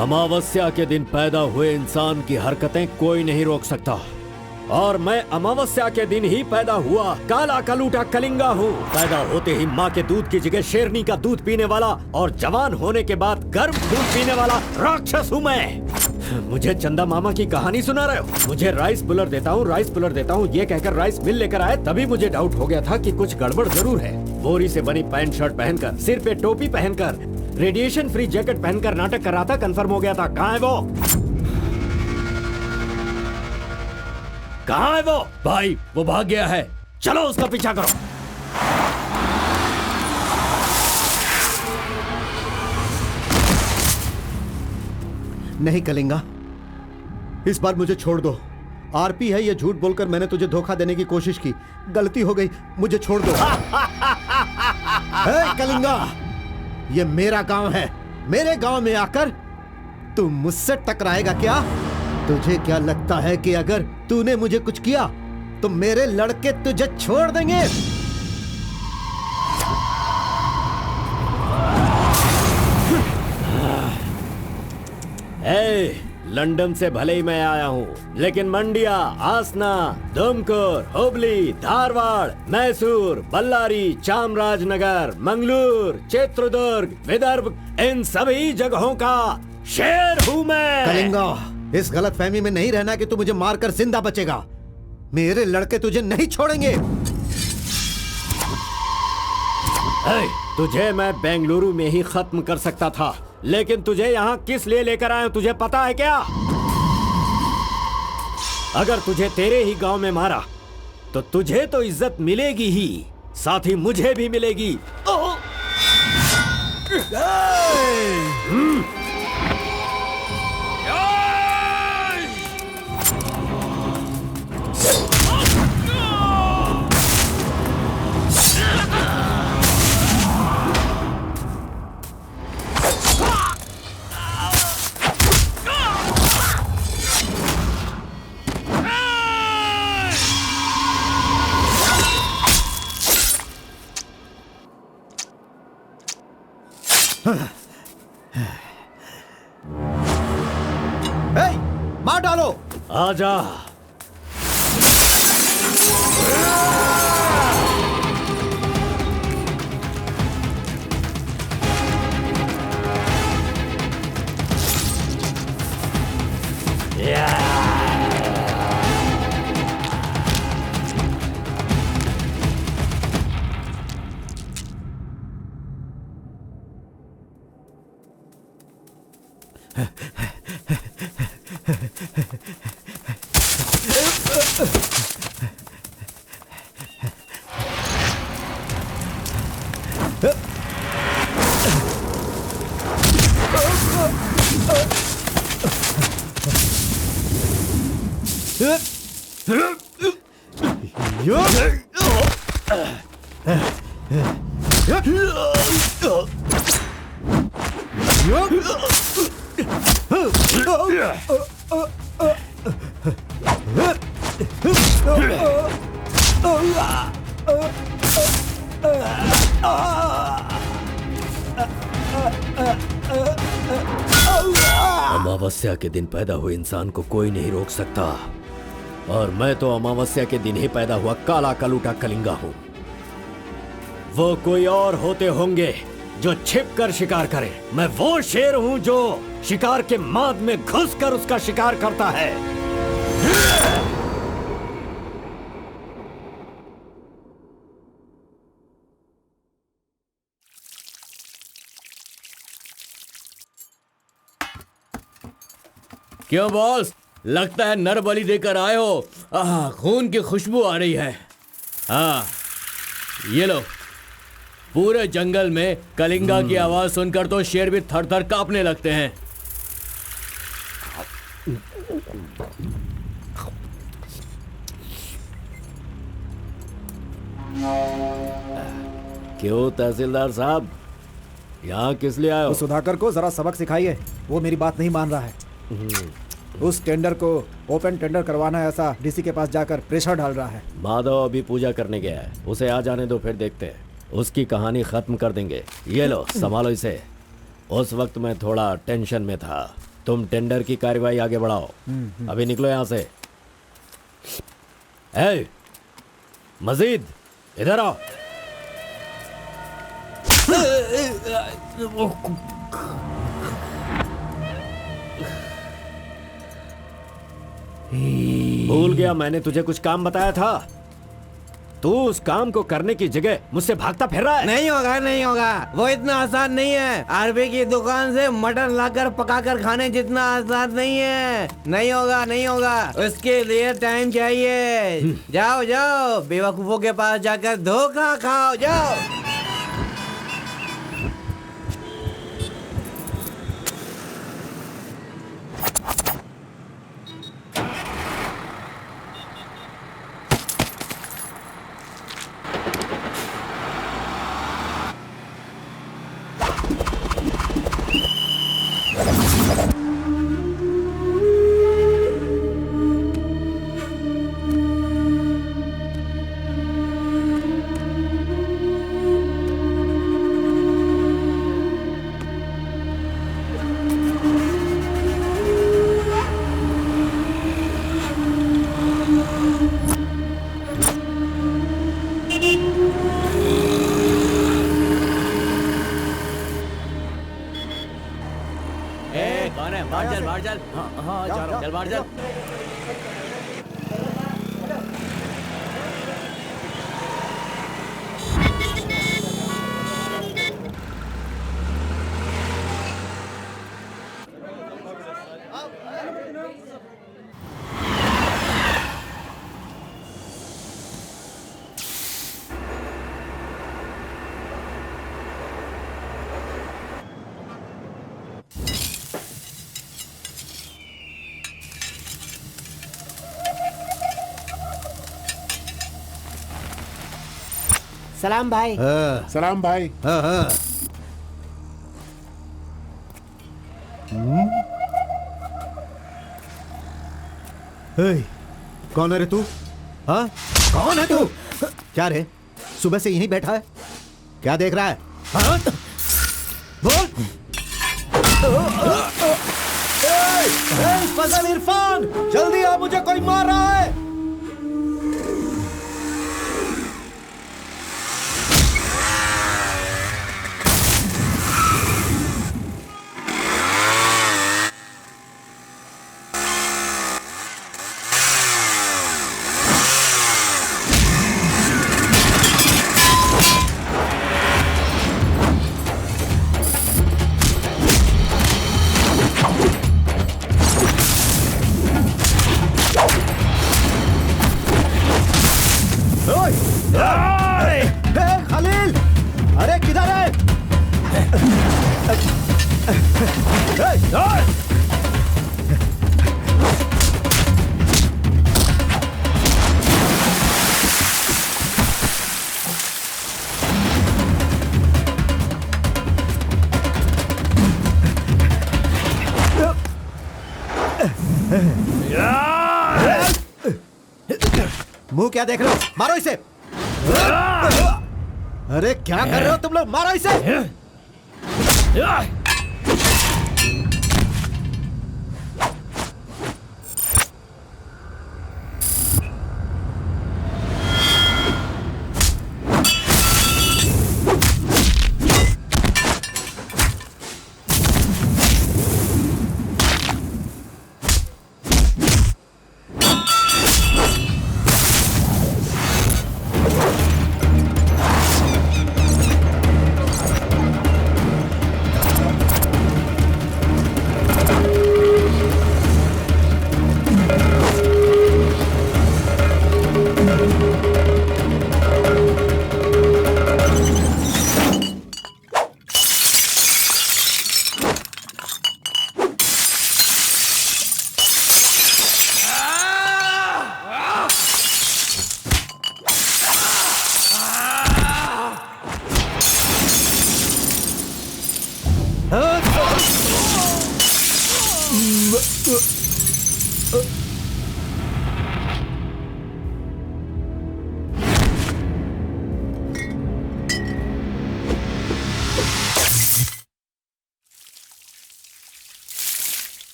अमावस्या के दिन पैदा हुए इंसान की हरकतें कोई नहीं रोक सकता, और मैं अमावस्या के दिन ही पैदा हुआ काला कलूटा कलिंगा हूँ। पैदा होते ही माँ के दूध की जगह शेरनी का दूध पीने वाला और जवान होने के बाद गर्म दूध पीने वाला राक्षस हूँ मैं। मुझे चंदा मामा की कहानी सुना रहे हो? मुझे राइस पुलर देता हूँ, राइस पुलर देता हूँ, ये कहकर राइस मिल लेकर आए। तभी मुझे डाउट हो गया था कि कुछ गड़बड़ जरूर है। बोरी से बनी पैंट शर्ट पहनकर, सिर पे टोपी पहनकर, रेडिएशन फ्री जैकेट पहनकर नाटक कर रहा था। कंफर्म हो गया था। कहाँ है वो? कहाँ है वो? भाई वो भाग गया है, चलो उसका पीछा करो। नहीं कलिंगा, इस बार मुझे छोड़ दो। आरपी है, ये झूठ बोलकर मैंने तुझे धोखा देने की कोशिश की, गलती हो गई, मुझे छोड़ दो। कलिंगा, ये मेरा गांव है, मेरे गांव में आकर तू मुझसे टकराएगा क्या? तुझे क्या लगता है कि अगर तूने मुझे कुछ किया तो मेरे लड़के तुझे छोड़ देंगे? लंदन से भले ही मैं आया हूँ, लेकिन मंडिया, आसना, दुमकुर, हुबली, धारवाड़, मैसूर, बल्लारी, चामराजनगर, मंगलूर, चित्रदुर्ग, विदर्भ, इन सभी जगहों का शेर हूँ मैं। कलिंगा, इस गलत फहमी में नहीं रहना कि तू मुझे मारकर जिंदा बचेगा। मेरे लड़के तुझे नहीं छोड़ेंगे। तुझे मैं बेंगलुरु में ही खत्म कर सकता था, लेकिन तुझे यहाँ किस लिए लेकर आया हूँ तुझे पता है क्या? अगर तुझे तेरे ही गांव में मारा तो तुझे तो इज्जत मिलेगी ही, साथ ही मुझे भी मिलेगी। मार डालो। आजा। अमावस्या के दिन पैदा हुए इंसान को कोई नहीं रोक सकता, और मैं तो अमावस्या के दिन ही पैदा हुआ काला कलूटा कलिंगा हूँ। वो कोई और होते होंगे जो छिप कर शिकार करे, मैं वो शेर हूँ जो शिकार के माद में घुसकर उसका शिकार करता है। क्यों बॉस, लगता है नर बलि देकर आए हो। खून की खुशबू आ रही है। हाँ, ये लो। पूरे जंगल में कलिंगा की आवाज सुनकर तो शेर भी थर थर कांपने लगते हैं। क्यों तहसीलदार साहब, यहाँ किस लिए आए हो? सुधाकर को जरा सबक सिखाइए, वो मेरी बात नहीं मान रहा है। उस टेंडर को ओपन टेंडर करवाना है, ऐसा डीसी के पास जाकर प्रेशर डाल रहा है। माधव अभी पूजा करने गया है, उसे आ जाने दो, फिर देखते हैं। उसकी कहानी खत्म कर देंगे। ये लो, संभालो इसे। उस वक्त मैं थोड़ा टेंशन में था। तुम टेंडर की कार्यवाही आगे बढ़ाओ। अभी निकलो यहां से। ए, मजीद इधर आओ। भूल गया मैंने तुझे कुछ काम बताया था। तू उस काम को करने की जगह मुझसे भागता फिर रहा है। नहीं होगा, नहीं होगा। वो इतना आसान नहीं है। आरबी की दुकान से मटन लाकर पकाकर खाने जितना आसान नहीं है। नहीं होगा, नहीं होगा। उसके लिए टाइम चाहिए। जाओ जाओ, बेवकूफों के पास जाकर धोखा खाओ। जाओ। कौन है? बाहर चल, बाहर चल। हाँ, जा रहा हूँ। चल बाहर चल। सलाम भाई। सलाम भाई। कौन है रे तू? हाँ, कौन है तू? क्या रे, सुबह से यहीं बैठा है? क्या देख रहा है? हाँ? बोल। फजल इरफान, जल्दी आ, मुझे कोई मार रहा है। खलील, अरे किधर है? मुंह क्या देख रहे हो? मारो इसे। अरे क्या कर रहे हो तुम लोग? मारो इसे।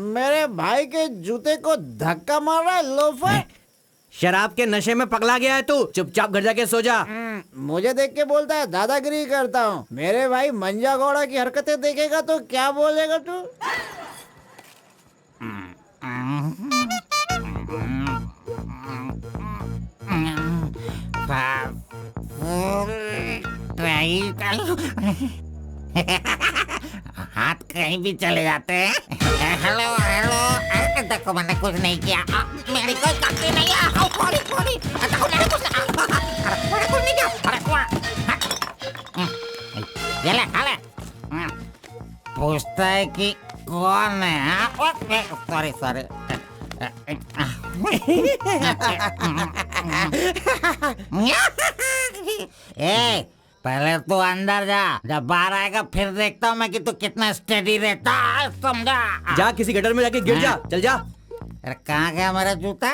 मेरे भाई के जूते को धक्का मार रहा है लोफर। शराब के नशे में पगला गया है तू, चुपचाप घर जाके सो जा। मुझे देख के बोलता है दादागिरी करता हूँ। मेरे भाई मंजा घोड़ा की हरकतें देखेगा तो क्या बोलेगा तू? हाथ कहीं भी चले जाते हैं। हेलो हेलो, अरे देखो मैंने कुछ नहीं किया, मेरी कोई गलती नहीं है। सॉरी देखो मैंने कुछ नहीं किया। अरे ये ले खा ले। पूछता है कि कौन है? सॉरी ए, पहले तू अंदर जा, जब बाहर आएगा फिर देखता हूँ मैं कि तू कितना स्टेडी रहता है, समझा? जा किसी गटर में जाके गिर जा, चल जा। अरे कहाँ गया मेरा जूता?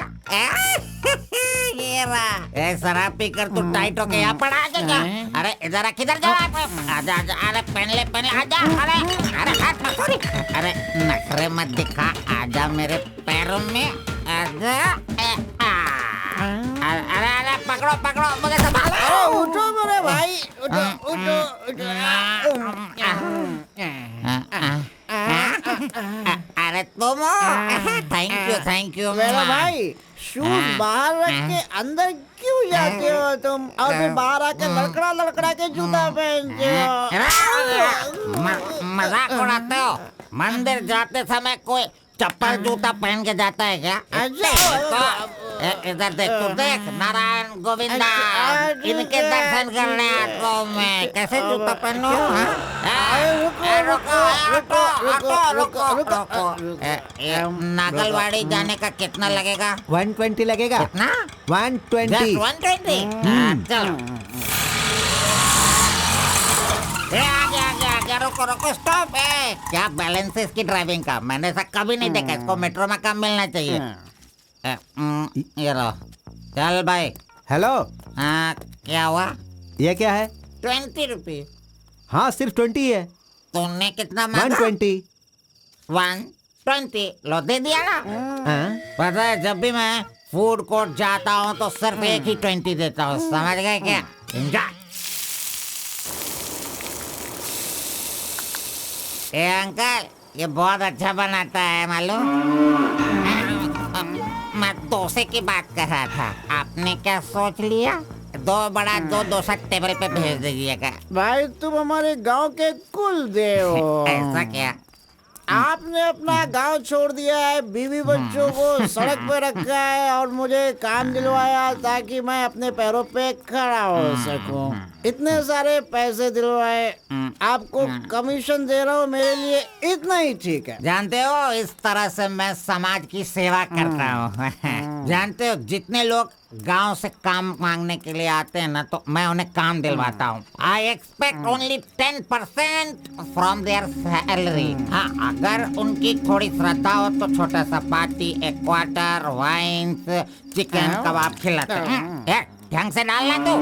ये रहा। शराब पी कर तू टाइट होके यहाँ पड़ा आ जा। अरे इधर किधर जा? आजा अरे पहन ले आजा। अरे हाथ मत सॉरी। अरे नखरे मत दिखा, आजा मेरे पैरों में आजा। अरे पकड़ो मुझे संभालो। उठो मेरे भाई, उठो। अरे तुम थैंक यू मेरे भाई शूज बाहर रख के अंदर क्यों जाते हो तुम? और फिर बाहर आके लड़खड़ा के जूता पहनते हो। मजाक उड़ाते हो? मंदिर जाते समय कोई चप्पल जूता पहन के जाता है क्या? तो इधर देख, तू देख, नारायण गोविंदा इनके दर्शन करने आता हूँ मैं। कैसे जूता पहनूं? नागलवाड़ी जाने का कितना लगेगा? 120 लगेगा। कितना? 120। 120। चलो आगे रुको स्टॉप। क्या बैलेंस है इसकी ड्राइविंग का? मैंने ऐसा कभी नहीं देखा। इसको मेट्रो में काम मिलना चाहिए। ये लो, चल भाई। हेलो, हाँ क्या हुआ? ये क्या है? 20 रुपीज। हाँ सिर्फ 20 है। तुमने कितना मांगा? 120। 120 लो, दे दिया ना। हाँ? पता है जब भी मैं फूड कोर्ट जाता हूँ तो सिर्फ एक ही 20 देता हूँ, समझ गए क्या? एंजॉय। ए अंकल, ये बहुत अच्छा बनाता है मालूम। मैं डोसे की बात कर रहा था, आपने क्या सोच लिया? 2 बड़ा 2 डोसा टेबल पे भेज दीजिएगा। भाई तुम हमारे गांव के कुल देव हो। ऐसा क्या? आपने अपना गांव छोड़ दिया है, बीवी बच्चों को सड़क पे रखा है और मुझे काम दिलवाया ताकि मैं अपने पैरों पे खड़ा हो सकूं। इतने सारे पैसे दिलवाए, आपको कमीशन दे रहा हूँ, मेरे लिए इतना ही ठीक है। जानते हो, इस तरह से मैं समाज की सेवा करता हूँ। जानते हो, जितने लोग गांव से काम मांगने के लिए आते हैं ना, तो मैं उन्हें काम दिलवाता हूँ। I expect only 10% from there salary. हाँ, अगर उनकी थोड़ी श्रद्धा हो तो छोटा सा पार्टी, एक क्वार्टर, वाइन्स, चिकन कबाब खिलाते हैं। ढंग से डालना तू।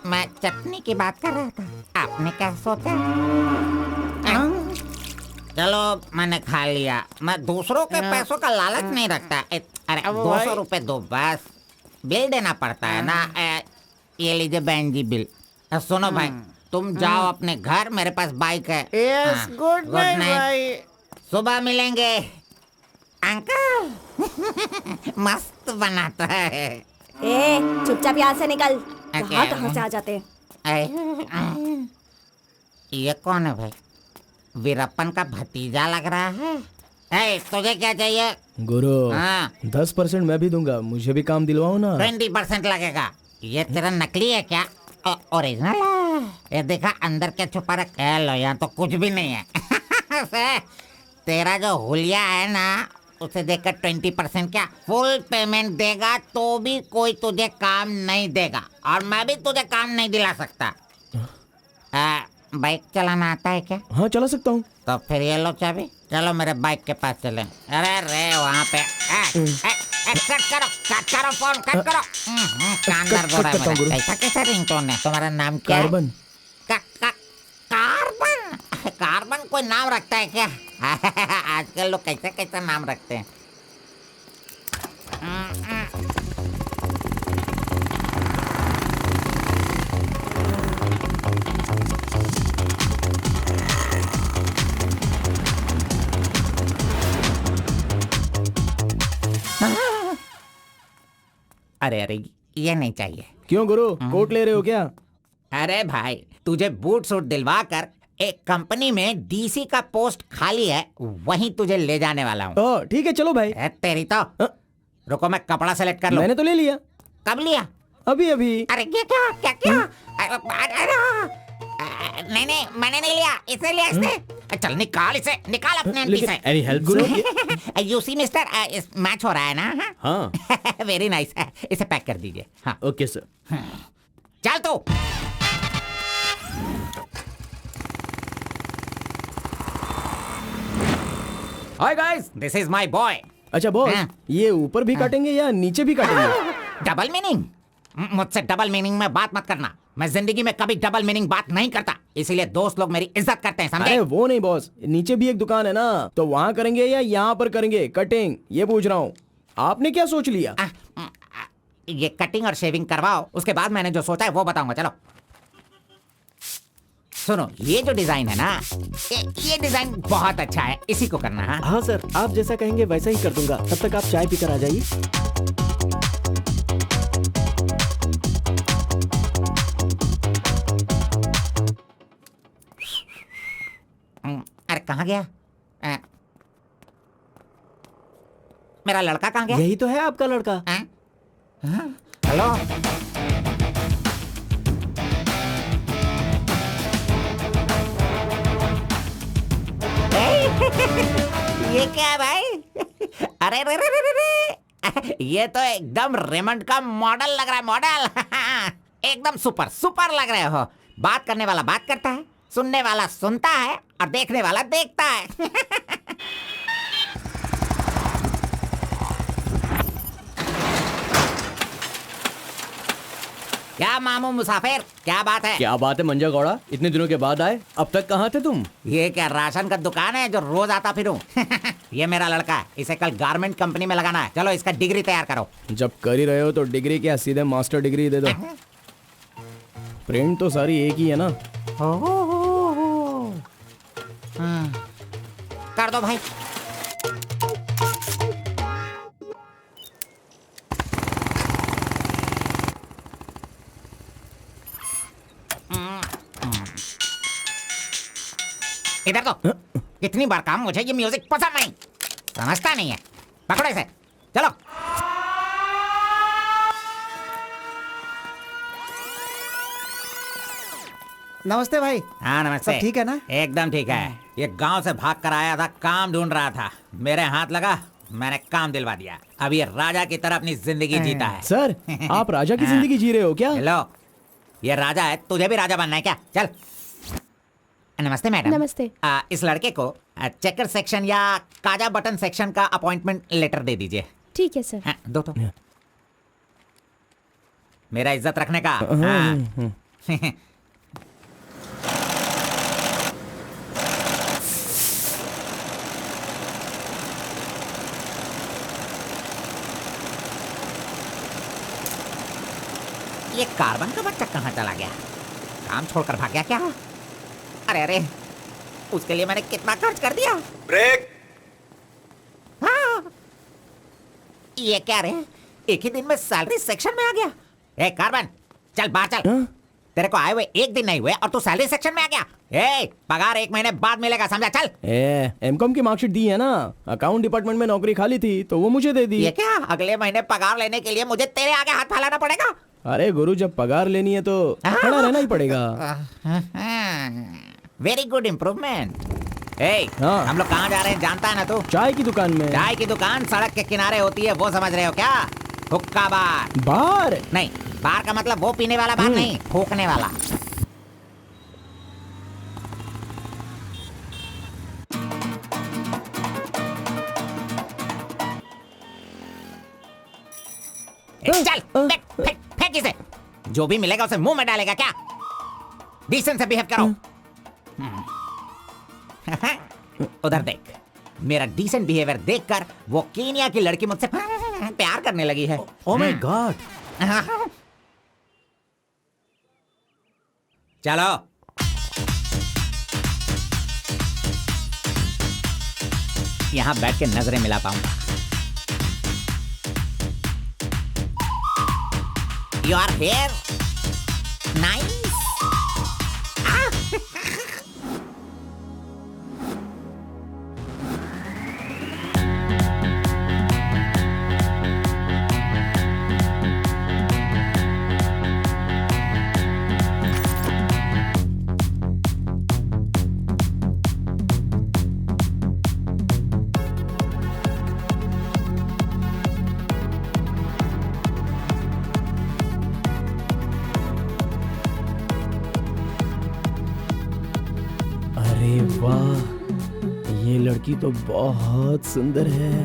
मैं चटनी की बात कर रहा था, आपने क्या सोचा? चलो मैंने खा लिया। मैं दूसरों के पैसों का लालच नहीं रखता। अरे 200 रुपए दो बस, बिल देना पड़ता है ना। ये लीजिए बहन जी बिल। सुनो भाई, तुम जाओ अपने घर, मेरे पास बाइक है। यस, गुड नाइट भाई। सुबह मिलेंगे। अंकल मस्त बनाता है। ए, चुपचाप यहाँ से निकल। क्या? कहाँ से आ जाते? ये कौन है भाई? वीरप्पन का भतीजा लग रहा है। तुझे क्या चाहिए? गुरु, हाँ 10% मैं भी दूंगा, मुझे भी काम दिलवाओ ना। 20% लगेगा। ये तेरा नकली है क्या? ओरिजिनल है। ये देखा अंदर क्या छुपा रखा है? लो, यहाँ तो कुछ भी नहीं है। तेरा जो हुलिया है ना, उसे देखकर 20% क्या फुल पेमेंट देगा तो भी कोई तुझे काम नहीं देगा, और मैं भी तुझे काम नहीं दिला सकता। बाइक चलाना आता है क्या? हाँ चला सकता हूँ। तो फिर ये लो चाबी, चलो मेरे बाइक के पास चले। अरे रे वहाँ पे कट करो फोन, कट करो। कान दर्द हो रहा है मेरा। कैसा कैसा रिंगटोन है? तुम्हारा नाम क्या है? कार्बन। कार्बन? कार्बन कोई नाम रखता है क्या? आजकल लोग कैसे कैसे नाम रखते हैं। अरे अरे, ये नहीं चाहिए। क्यों गुरु, कोट ले रहे हो क्या? अरे भाई, तुझे बूट सूट दिलवा कर एक कंपनी में डीसी का पोस्ट खाली है, वहीं तुझे ले जाने वाला हूँ। ओ ठीक है, चलो भाई। तेरी तो रुको, मैं कपड़ा सेलेक्ट कर लूं। मैंने तो ले लिया। कब लिया? अभी अभी। अरे ये क्या क्या क्या? नहीं नहीं, मैंने नहीं लिया, इसे लिया इसने। चल निकाल इसे, निकाल अपने एमपी से। Any help Guru? You see mister, match हो रहा है ना? हाँ। वेरी नाइस, इसे पैक कर दीजिए। हाँ ओके सर। चल तू। Hi guys, this is my boy. अच्छा बॉस, हाँ। ये ऊपर भी काटेंगे या नीचे भी काटेंगे? Double meaning? मुझसे डबल मीनिंग में बात मत करना। मैं जिंदगी में कभी डबल मीनिंग बात नहीं करता, इसीलिए दोस्त लोग मेरी इज्जत करते हैं, समझे? अरे वो नहीं बॉस, नीचे भी एक दुकान है ना, तो वहाँ करेंगे या यहाँ पर करेंगे कटिंग, ये पूछ रहा हूँ। आपने क्या सोच लिया? ये कटिंग और शेविंग करवाओ, उसके बाद मैंने जो सोचा है वो बताऊंगा। चलो सुनो, ये जो डिजाइन है ना, ये डिजाइन बहुत अच्छा है, इसी को करना है। हाँ सर, आप जैसा कहेंगे वैसा ही कर दूंगा। तब तक आप चाय पीकर आ जाइए। अरे कहाँ गया? मेरा लड़का कहाँ गया? यही तो है आपका लड़का। हेलो। ये क्या है भाई? अरे रे रे रे रे रे। ये तो एकदम रेमंड का मॉडल लग रहा है, मॉडल। एकदम सुपर सुपर लग रहे हो। बात करने वाला बात करता है, सुनने वाला सुनता है और देखने वाला देखता है। क्या मामू मुसाफिर, क्या बात है? क्या बात है मंजा गौड़ा, इतने दिनों के बाद आए, अब तक कहाँ थे तुम? ये क्या राशन का दुकान है जो रोज आता फिरूं? ये मेरा लड़का है, इसे कल गारमेंट कंपनी में लगाना है। चलो इसका डिग्री तैयार करो। जब कर ही रहे हो तो डिग्री क्या, सीधे मास्टर डिग्री दे दो। प्रिंट तो सारी एक ही है ना। कर दो भाई। इधर तो कितनी बार काम, मुझे ये म्यूजिक पसंद नहीं, समझता नहीं है। पकड़ो इसे, चलो। नमस्ते भाई। हाँ नमस्ते। सब ठीक है ना? एकदम ठीक है। ये गांव से भाग कर आया था, काम ढूंढ रहा था, मेरे हाथ लगा, मैंने काम दिलवा दिया। अब ये राजा की तरह अपनी जिंदगी जीता है। सर, आप राजा की जिंदगी जी रहे हो क्या? हेलो, ये राजा है, तुझे भी राजा बनना है क्या? चल। नमस्ते मैडम। नमस्ते। इस लड़के को चेकर सेक्शन या काजा बटन सेक्शन का अपॉइंटमेंट लेटर दे दीजिए। ठीक है सर। हाँ, दो तो। मेरा इज्जत रखने का। हाँ। ये कार्बन का बच्चा कहाँ चला गया? काम छोड़कर भाग गया क्या? अरे अरे, उसके लिए मैंने कितना खर्च कर दिया। ब्रेक। हाँ। ये क्या रे, एक ही दिन में सैलरी सेक्शन में आ गया। ए कार्बन, चल बाहर चल। हाँ? तेरे को आए हुए एक दिन नहीं हुए और तू सैलरी सेक्शन में आ गया। ए, पगार 1 महीने बाद मिलेगा, समझा? चल। एमकॉम की मार्कशीट दी है ना, अकाउंट डिपार्टमेंट में नौकरी खाली थी तो वो मुझे दे दी। ये क्या, अगले महीने पगार लेने के लिए मुझे तेरे आगे हाथ फैलाना पड़ेगा? अरे गुरु, जब पगार लेनी है तो खड़ा रहना ही पड़ेगा। Very good improvement. ए, हाँ। हम लोग कहाँ जा रहे हैं जानता है ना तू? चाय की दुकान में। चाय की दुकान सड़क के किनारे होती है, वो समझ रहे हो क्या? हुक्का बार। बार? नहीं, बार का मतलब वो पीने वाला बार नहीं, फूकने वाला। चल फेंक फेंक फेंक इसे। जो भी मिलेगा उसे मुंह में डालेगा क्या? डिसेंट से बिहेव करो। उधर देख। मेरा डिसेंट बिहेवियर देखकर वो कीनिया की लड़की मुझसे प्यार करने लगी है। Oh my god. चलो यहाँ बैठ के नजरें मिला पाऊंगा। Your hair nice. अरे वाह, ये लड़की तो बहुत सुंदर है।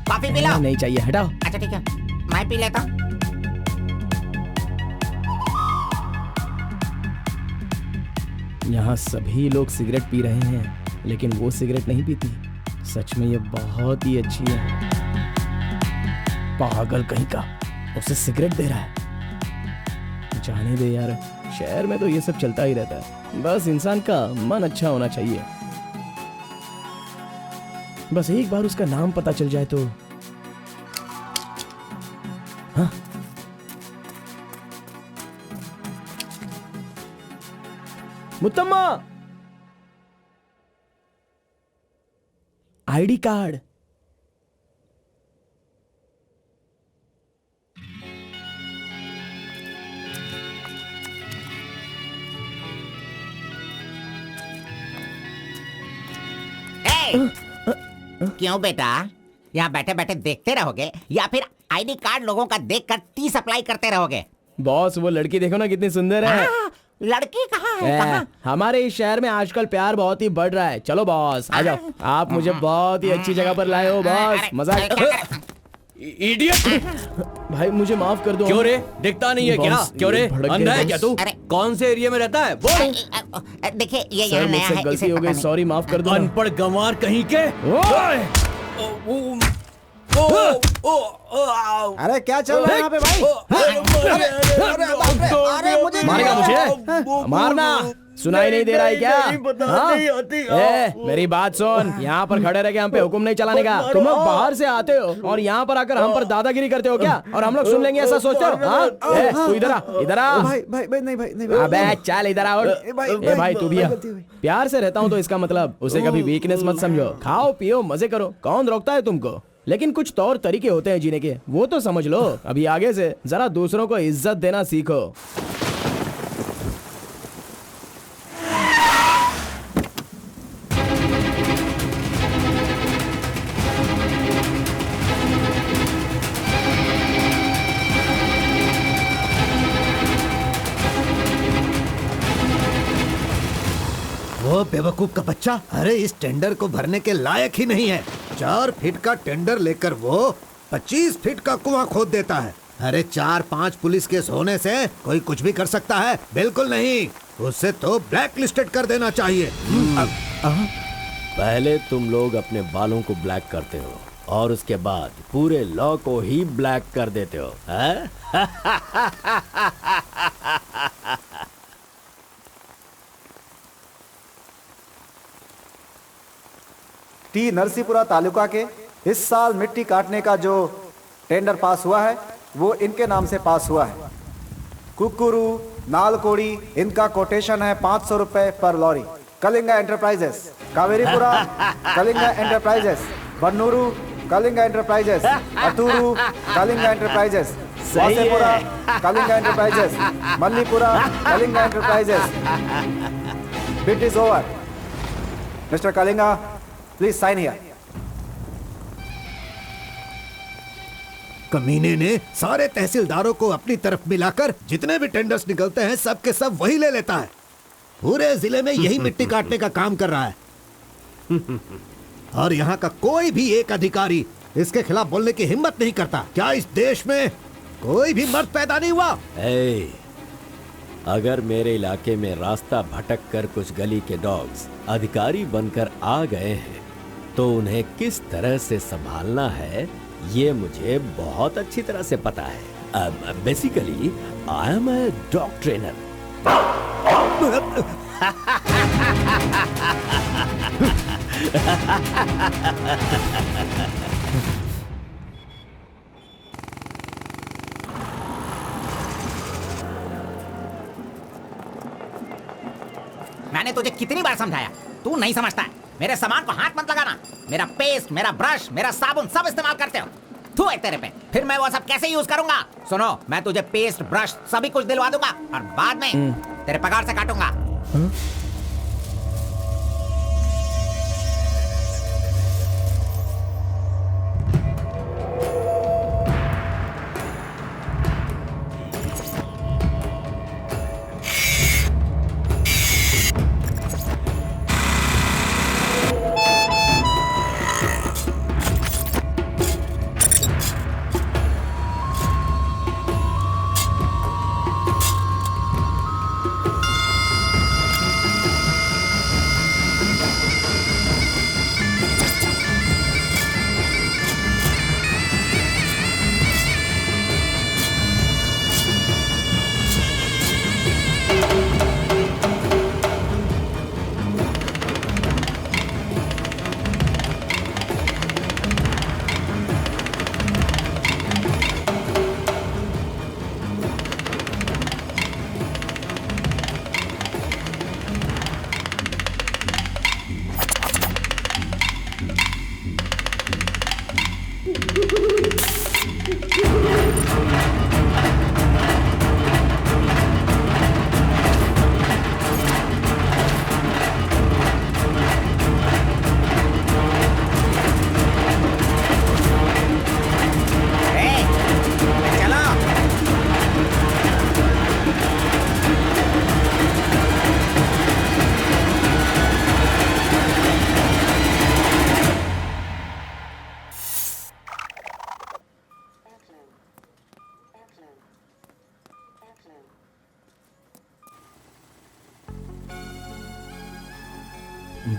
कॉफी पी लो। नहीं चाहिए, हटाओ। अच्छा ठीक है, मैं पी लेता हूँ। यहाँ सभी लोग सिगरेट पी रहे हैं, लेकिन वो सिगरेट नहीं पीती। सच में ये बहुत ही अच्छी है। पागल कहीं का, उसे सिगरेट दे रहा है। जाने दे यार, शहर में तो ये सब चलता ही रहता है। बस इंसान का मन अच्छा होना चाहिए। बस एक बार उसका नाम पता चल जाए तो। हाँ? मुत्तम्मा, आईडी कार्ड। क्यों बेटा, यहाँ बैठे बैठे देखते रहोगे या फिर आईडी कार्ड लोगों का देखकर टी सप्लाई करते रहोगे? बॉस, वो लड़की देखो ना कितनी सुंदर है। लड़की कहाँ है? कहाँ? हमारे इस शहर में आजकल प्यार बहुत ही बढ़ रहा है। चलो बॉस, आ जाओ। आप मुझे बहुत ही अच्छी जगह पर लाए हो बॉस। मजा। इडियट! भाई मुझे माफ कर दो। क्यों रे, दिखता नहीं है क्या? बॉस, क्यों रे, ये भड़क अंधा है गए क्या बॉस। तू? अरे। कौन से एरिया में रहता है बोल? देखिए ये सर, यहाँ नया मुझसे है, गलती इसे हो पता गई, नहीं। सॉरी, माफ कर दो। अनपढ़ गंवार कहीं के। अरे क्या चल रहा है यहाँ पे भाई? अरे मुझे मारेगा मुझे? मारना सुनाई नहीं दे रहा है क्या? हाँ? मेरी बात सुन, यहाँ पर खड़े रह के हम पे हुक्म नहीं चलाने का। तुम लोग बाहर से आते हो और यहाँ पर आकर हम पर दादागिरी करते हो क्या? और हम लोग सुन लेंगे ऐसा सोचते हो? हाँ? तू इधर आ, इधर आ। भाई नहीं। अबे चल इधर आ। भाई तू भी आ। प्यार से रहता हूँ तो इसका मतलब उसे कभी वीकनेस मत समझो। खाओ पियो मजे करो, कौन रोकता है तुमको? लेकिन कुछ तौर तरीके होते हैं जीने के, वो तो समझ लो। अभी आगे से जरा दूसरों को इज्जत देना सीखो। वो बेवकूफ का बच्चा, अरे इस टेंडर को भरने के लायक ही नहीं है। 4 फीट का टेंडर लेकर वो 25 फीट का कुआं खोद देता है। अरे 4-5 पुलिस केस होने से कोई कुछ भी कर सकता है? बिल्कुल नहीं, उसे तो ब्लैक लिस्टेड कर देना चाहिए। पहले तुम लोग अपने बालों को ब्लैक करते हो और उसके बाद पूरे लॉ को ही ब्लैक कर देते हो, हैं? टी नरसीपुरा तालुका के इस साल मिट्टी काटने का जो टेंडर पास हुआ है वो इनके नाम से पास हुआ है। कुकुरू, नालकोड़ी, इनका कोटेशन है 500 रुपए पर lorry. Kalinga enterprises, Kaveripura Kalinga enterprises, Bannuru Kalinga enterprises, Aturu Kalinga enterprises, Vasepura Kalinga enterprises, Mallipura Kalinga enterprises. Bit is over. Mister Kalinga, please sign here. कमीने ने सारे तहसीलदारों को अपनी तरफ मिलाकर जितने भी टेंडर्स निकलते हैं सब के सब वही ले लेता है। पूरे जिले में यही मिट्टी काटने का काम कर रहा है। और यहाँ का कोई भी एक अधिकारी इसके खिलाफ बोलने की हिम्मत नहीं करता। क्या इस देश में कोई भी मर्द पैदा नहीं हुआ? अगर मेरे इलाके में रास्ता भटक कर कुछ गली के डॉग्स अधिकारी बनकर आ गए हैं तो उन्हें किस तरह से संभालना है ये मुझे बहुत अच्छी तरह से पता है। Basically I am a dog trainer. मैंने तुझे कितनी बार समझाया, तू नहीं समझता है। मेरे सामान को हाथ मत लगाना। मेरा पेस्ट, मेरा ब्रश, मेरा साबुन सब इस्तेमाल करते हो। थू है तेरे पे। फिर मैं वो सब कैसे यूज करूंगा? सुनो, मैं तुझे पेस्ट, ब्रश सभी कुछ दिलवा दूंगा और बाद में तेरे पगार से काटूंगा।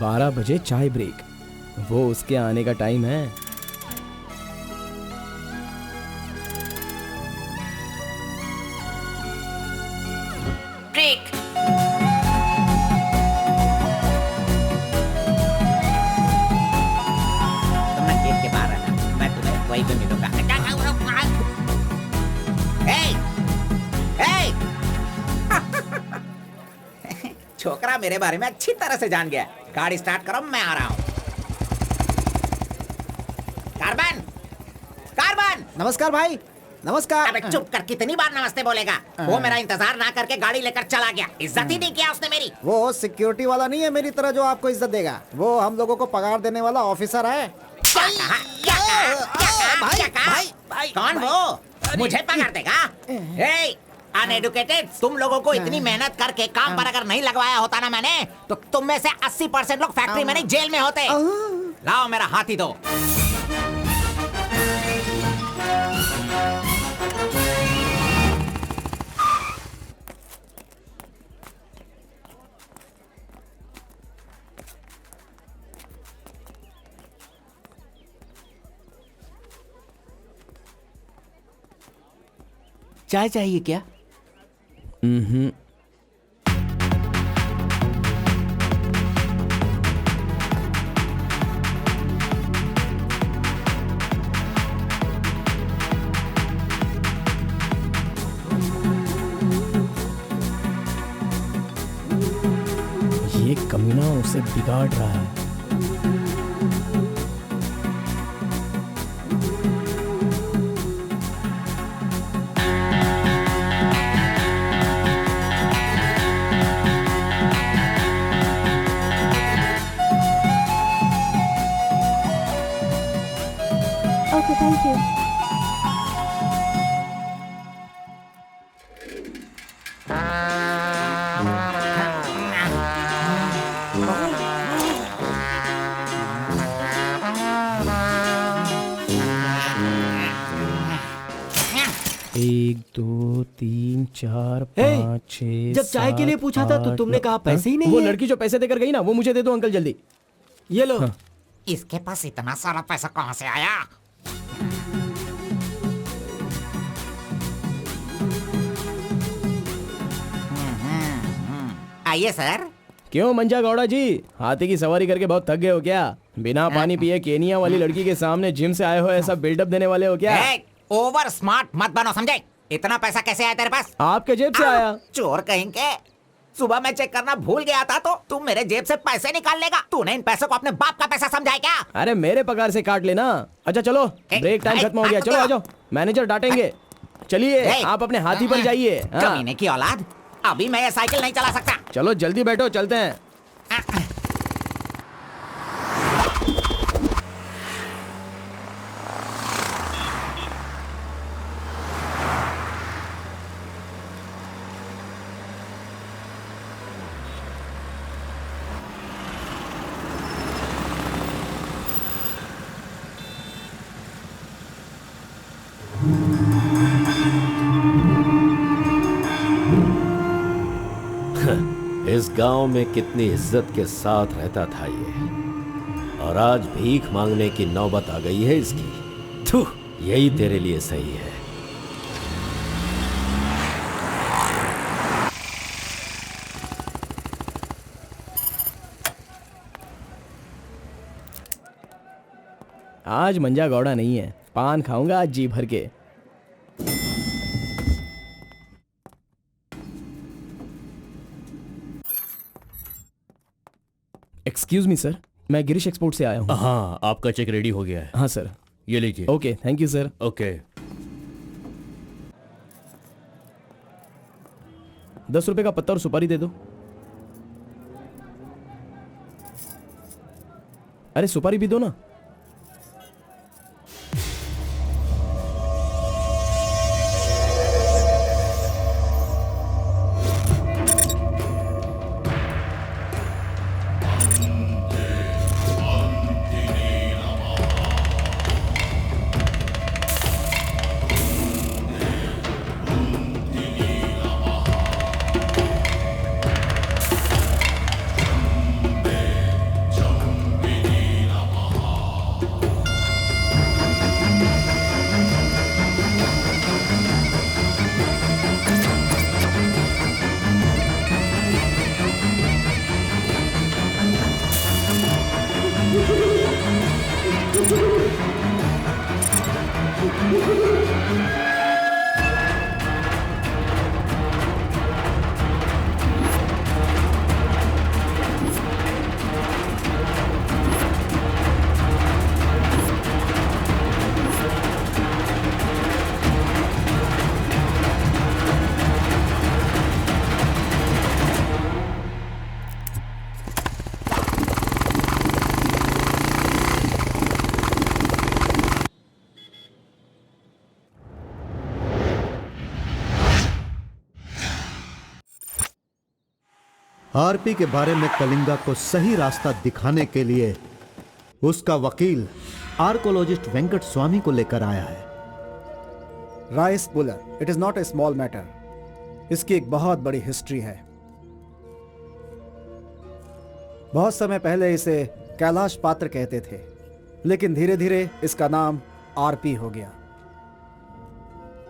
बारह बजे चाय ब्रेक, वो उसके आने का टाइम है। ब्रेक। तुम गेट के बाहर रहना, मैं तुम्हें वहीं पे मिलूंगा। छोकरा मेरे बारे में अच्छी तरह से जान गया। गाड़ी स्टार्ट करो, मैं आ रहा हूँ। Carbon, carbon. नमस्कार भाई, नमस्कार। अबे चुप कर, कितनी बार नमस्ते बोलेगा? वो मेरा इंतजार ना करके गाड़ी लेकर चला गया। इज्जत ही नहीं किया उसने मेरी। वो सिक्योरिटी वाला नहीं है मेरी तरह जो आपको इज्जत देगा। वो हम लोगों को पगार देने वाला ऑफिसर है। क्या कहा? क्या कहा? क्या कहा? कौन वो? मुझे पगार देगा? अनएडुकेटेड, तुम लोगों को इतनी मेहनत करके काम पर अगर नहीं लगवाया होता ना मैंने, तो तुम में से 80% लोग फैक्ट्री में नहीं जेल में होते। लाओ मेरा हाथी दो। चाय चाहिए क्या? ये कमीना उसे बिगाड़ रहा है। Okay, thank you. 4 हे, 5 6 जब चाय के लिए पूछा था तो तुमने कहा पैसे ही नहीं वो है। लड़की जो पैसे देकर गई ना, वो मुझे दे दो अंकल जल्दी। ये लो। इसके पास इतना सारा पैसा कहाँ से आया? आइए सर। क्यों मंजा गौड़ा जी, हाथी की सवारी करके बहुत थक गए हो क्या? बिना पानी पिए केनिया वाली लड़की के सामने जिम से आए हो, ऐसा बिल्डअप देने वाले हो क्या? ओवर स्मार्ट मत बनो, समझे? इतना पैसा कैसे आया तेरे पास? आपके जेब से आया। चोर कहेंगे। सुबह मैं चेक करना भूल गया था तो तू मेरे जेब से पैसे निकाल लेगा। तूने इन पैसों को अपने बाप का पैसा समझा है क्या? अरे मेरे पगार से काट लेना। अच्छा चलो, ब्रेक टाइम खत्म हो गया, चलो आ जाओ, मैनेजर डांटेंगे। चलिए आप अपने हाथी पर जाइए। कमीने की औलाद, अभी मैं ये साइकिल नहीं चला सकता। चलो जल्दी बैठो, चलते हैं। इस गांव में कितनी इज्जत के साथ रहता था ये, और आज भीख मांगने की नौबत आ गई है इसकी। थू, यही तेरे लिए सही है। आज मंजा गौड़ा नहीं है, पान खाऊंगा आज जी भर के। एक्सक्यूज मी सर, मैं गिरीश एक्सपोर्ट से आया हूँ। हाँ, आपका चेक रेडी हो गया है। हाँ सर। ये लीजिए। Okay, thank you sir. Okay. 10 रुपए का पत्ता और सुपारी दे दो। अरे सुपारी भी दो ना। आरपी के बारे में कलिंगा को सही रास्ता दिखाने के लिए उसका वकील आर्कोलॉजिस्ट वेंकट स्वामी को लेकर आया है। Rice puller, it is not a small matter. इसकी एक बहुत बड़ी हिस्ट्री है। बहुत समय पहले इसे कैलाश पात्र कहते थे, लेकिन धीरे धीरे इसका नाम आरपी हो गया।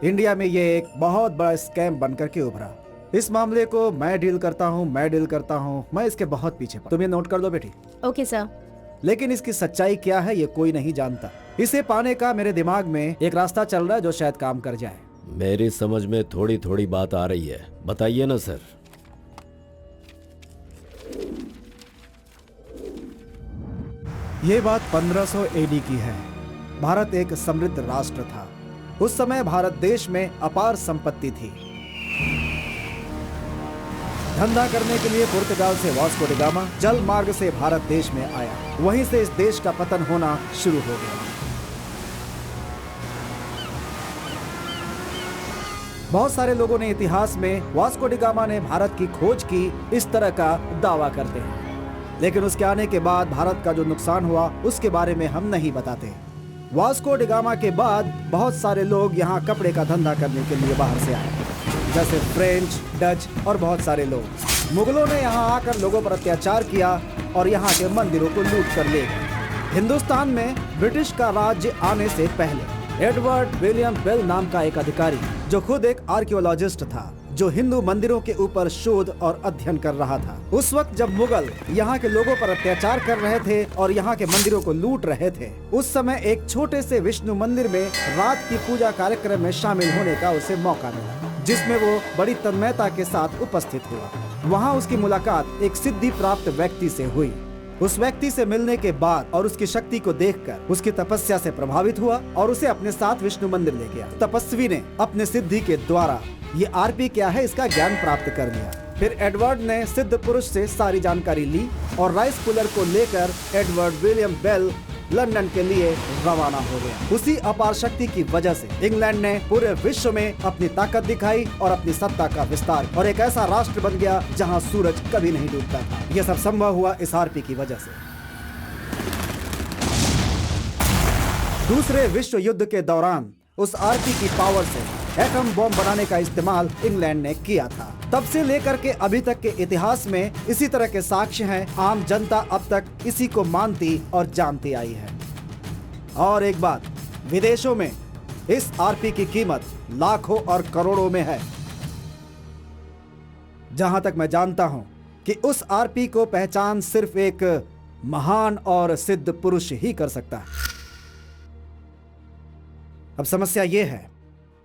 इंडिया में यह एक बहुत बड़ा स्कैम बनकर के उभरा। इस मामले को मैं डील करता हूँ, मैं इसके बहुत पीछे। तुम ये नोट कर दो बेटी। Okay sir. लेकिन इसकी सच्चाई क्या है ये कोई नहीं जानता। इसे पाने का मेरे दिमाग में एक रास्ता चल रहा है जो शायद काम कर जाए। मेरी समझ में थोड़ी थोड़ी बात आ रही है, बताइए ना सर। ये बात 1500 एडी की है। भारत एक समृद्ध राष्ट्र था। उस समय भारत देश में अपार संपत्ति थी। धंधा करने के लिए पुर्तगाल से वास्को डी गामा जल मार्ग से भारत देश में आया। वहीं से इस देश का पतन होना शुरू हो गया। बहुत सारे लोगों ने इतिहास में वास्को डी गामा ने भारत की खोज की इस तरह का दावा करते हैं, लेकिन उसके आने के बाद भारत का जो नुकसान हुआ उसके बारे में हम नहीं बताते। वास्को डी गामा के बाद बहुत सारे लोग यहाँ कपड़े का धंधा करने के लिए बाहर से आए। जैसे फ्रेंच, डच और बहुत सारे लोग। मुगलों ने यहाँ आकर लोगों पर अत्याचार किया और यहाँ के मंदिरों को लूट कर ले गए। हिंदुस्तान में ब्रिटिश का राज्य आने से पहले एडवर्ड विलियम बेल नाम का एक अधिकारी, जो खुद एक आर्कियोलॉजिस्ट था, जो हिंदू मंदिरों के ऊपर शोध और अध्ययन कर रहा था। उस वक्त जब मुगल यहाँ के लोगों पर अत्याचार कर रहे थे और यहाँ के मंदिरों को लूट रहे थे, उस समय एक छोटे से विष्णु मंदिर में रात की पूजा कार्यक्रम में शामिल होने का उसे मौका मिला, जिसमें वो बड़ी तन्मयता के साथ उपस्थित हुआ। वहाँ उसकी मुलाकात एक सिद्धि प्राप्त व्यक्ति से हुई। उस व्यक्ति से मिलने के बाद और उसकी शक्ति को देखकर उसकी तपस्या से प्रभावित हुआ और उसे अपने साथ विष्णु मंदिर ले गया। तपस्वी ने अपने सिद्धि के द्वारा ये आरपी क्या है इसका ज्ञान प्राप्त कर लिया। फिर एडवर्ड ने सिद्ध पुरुष से सारी जानकारी ली और राइस पुलर को लेकर एडवर्ड विलियम बेल लंदन के लिए रवाना हो गया। उसी अपार शक्ति की वजह से इंग्लैंड ने पूरे विश्व में अपनी ताकत दिखाई और अपनी सत्ता का विस्तार, और एक ऐसा राष्ट्र बन गया जहां सूरज कभी नहीं डूबता था। यह सब संभव हुआ इस आरपी की वजह से। दूसरे विश्व युद्ध के दौरान उस आरपी की पावर से एटम बॉम्ब बनाने का इस्तेमाल इंग्लैंड ने किया था। तब से लेकर के अभी तक के इतिहास में इसी तरह के साक्ष्य हैं। आम जनता अब तक इसी को मानती और जानती आई है। और एक बात, विदेशों में इस आरपी की कीमत लाखों और करोड़ों में है। जहां तक मैं जानता हूं कि उस आरपी को पहचान सिर्फ एक महान और सिद्ध पुरुष ही कर सकता है। अब समस्या यह है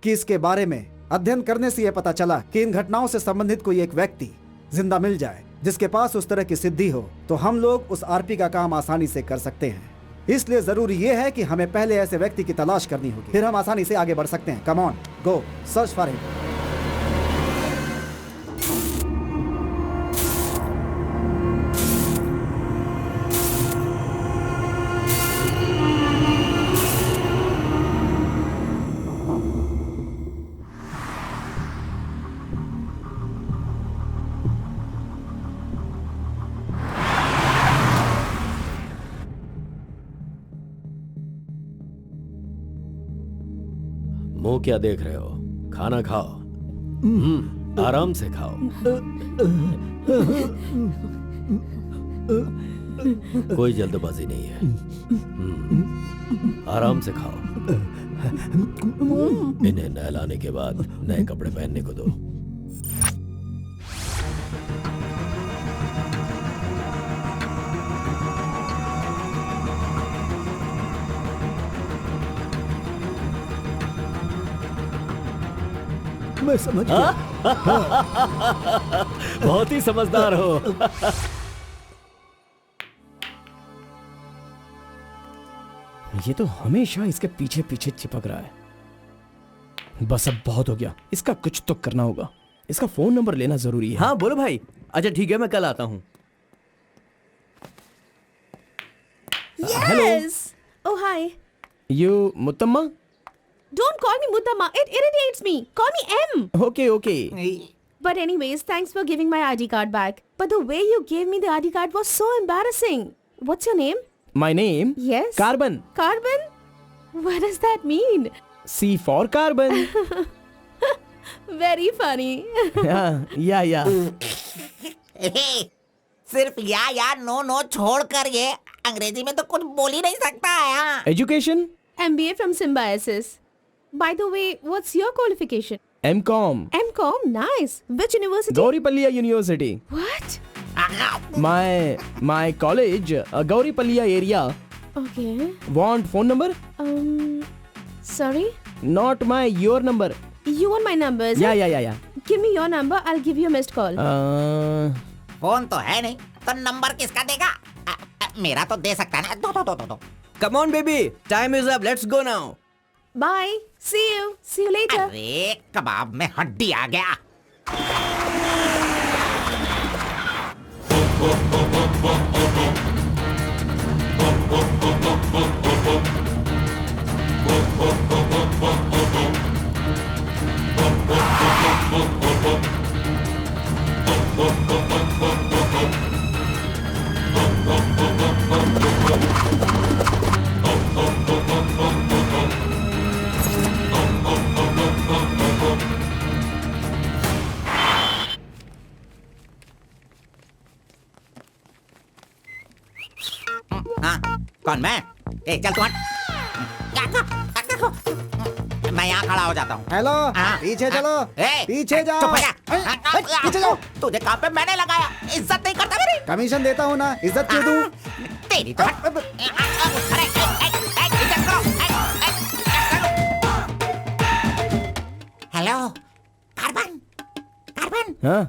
कि इसके बारे में अध्ययन करने से यह पता चला कि इन घटनाओं से संबंधित कोई एक व्यक्ति जिंदा मिल जाए जिसके पास उस तरह की सिद्धि हो, तो हम लोग उस आरपी का काम आसानी से कर सकते हैं। इसलिए जरूरी यह है कि हमें पहले ऐसे व्यक्ति की तलाश करनी होगी, फिर हम आसानी से आगे बढ़ सकते हैं। Come on, go search for him. मुंह क्या देख रहे हो? खाना खाओ। आराम से खाओ। कोई जल्दबाजी नहीं है। आराम से खाओ। इन्हें नहलाने के बाद नए कपड़े पहनने को दो। मैं समझ गया। बहुत ही समझदार हो। ये तो हमेशा इसके पीछे पीछे चिपक रहा है। बस अब बहुत हो गया, इसका कुछ तो करना होगा। इसका फोन नंबर लेना जरूरी है। हाँ बोलो भाई। अच्छा ठीक है, मैं कल आता हूँ। Yes. Oh hi. You Muthamma? Don't call me Mutamma. It irritates me. Call me M. Okay okay. But anyways, thanks for giving my ID card back. But the way you gave me the ID card was so embarrassing. What's your name? My name? Yes. Carbon. Carbon? What does that mean? C for carbon. Very funny. या। सिर्फ या no no छोड़कर ये अंग्रेजी में तो कुछ बोल ही नहीं सकता है। Education? MBA from Symbiosis. By the way, what's your qualification? M.Com. M.Com? Nice. Which university? Gauripalliya University. What? My college, Gauripalliya area. Okay. Want phone number? Sorry? Not your number. You want my number, is it? Yeah. Give me your number, I'll give you a missed call. Phone तो है नहीं, तो number किसका देगा? मेरा तो दे सकता है ना। दो। Come on baby, time is up. Let's go now. Bye. See you. See you later. अरे कबाब में हड्डी आ गया। कौन मैं? ए चल तू हट। मैं यहाँ खड़ा हो जाता हूँ। हेलो, हाँ, पीछे हाँ, चलो, ए, पीछे जाओ। चुप हो जा। पीछे जाओ। तुझे काम पे मैंने लगाया, इज्जत नहीं करता मेरी। कमीशन देता हूँ ना, इज्जत क्यों दूँ? तेरी तो अरे इज्जत करो। Hello carbon, carbon. हाँ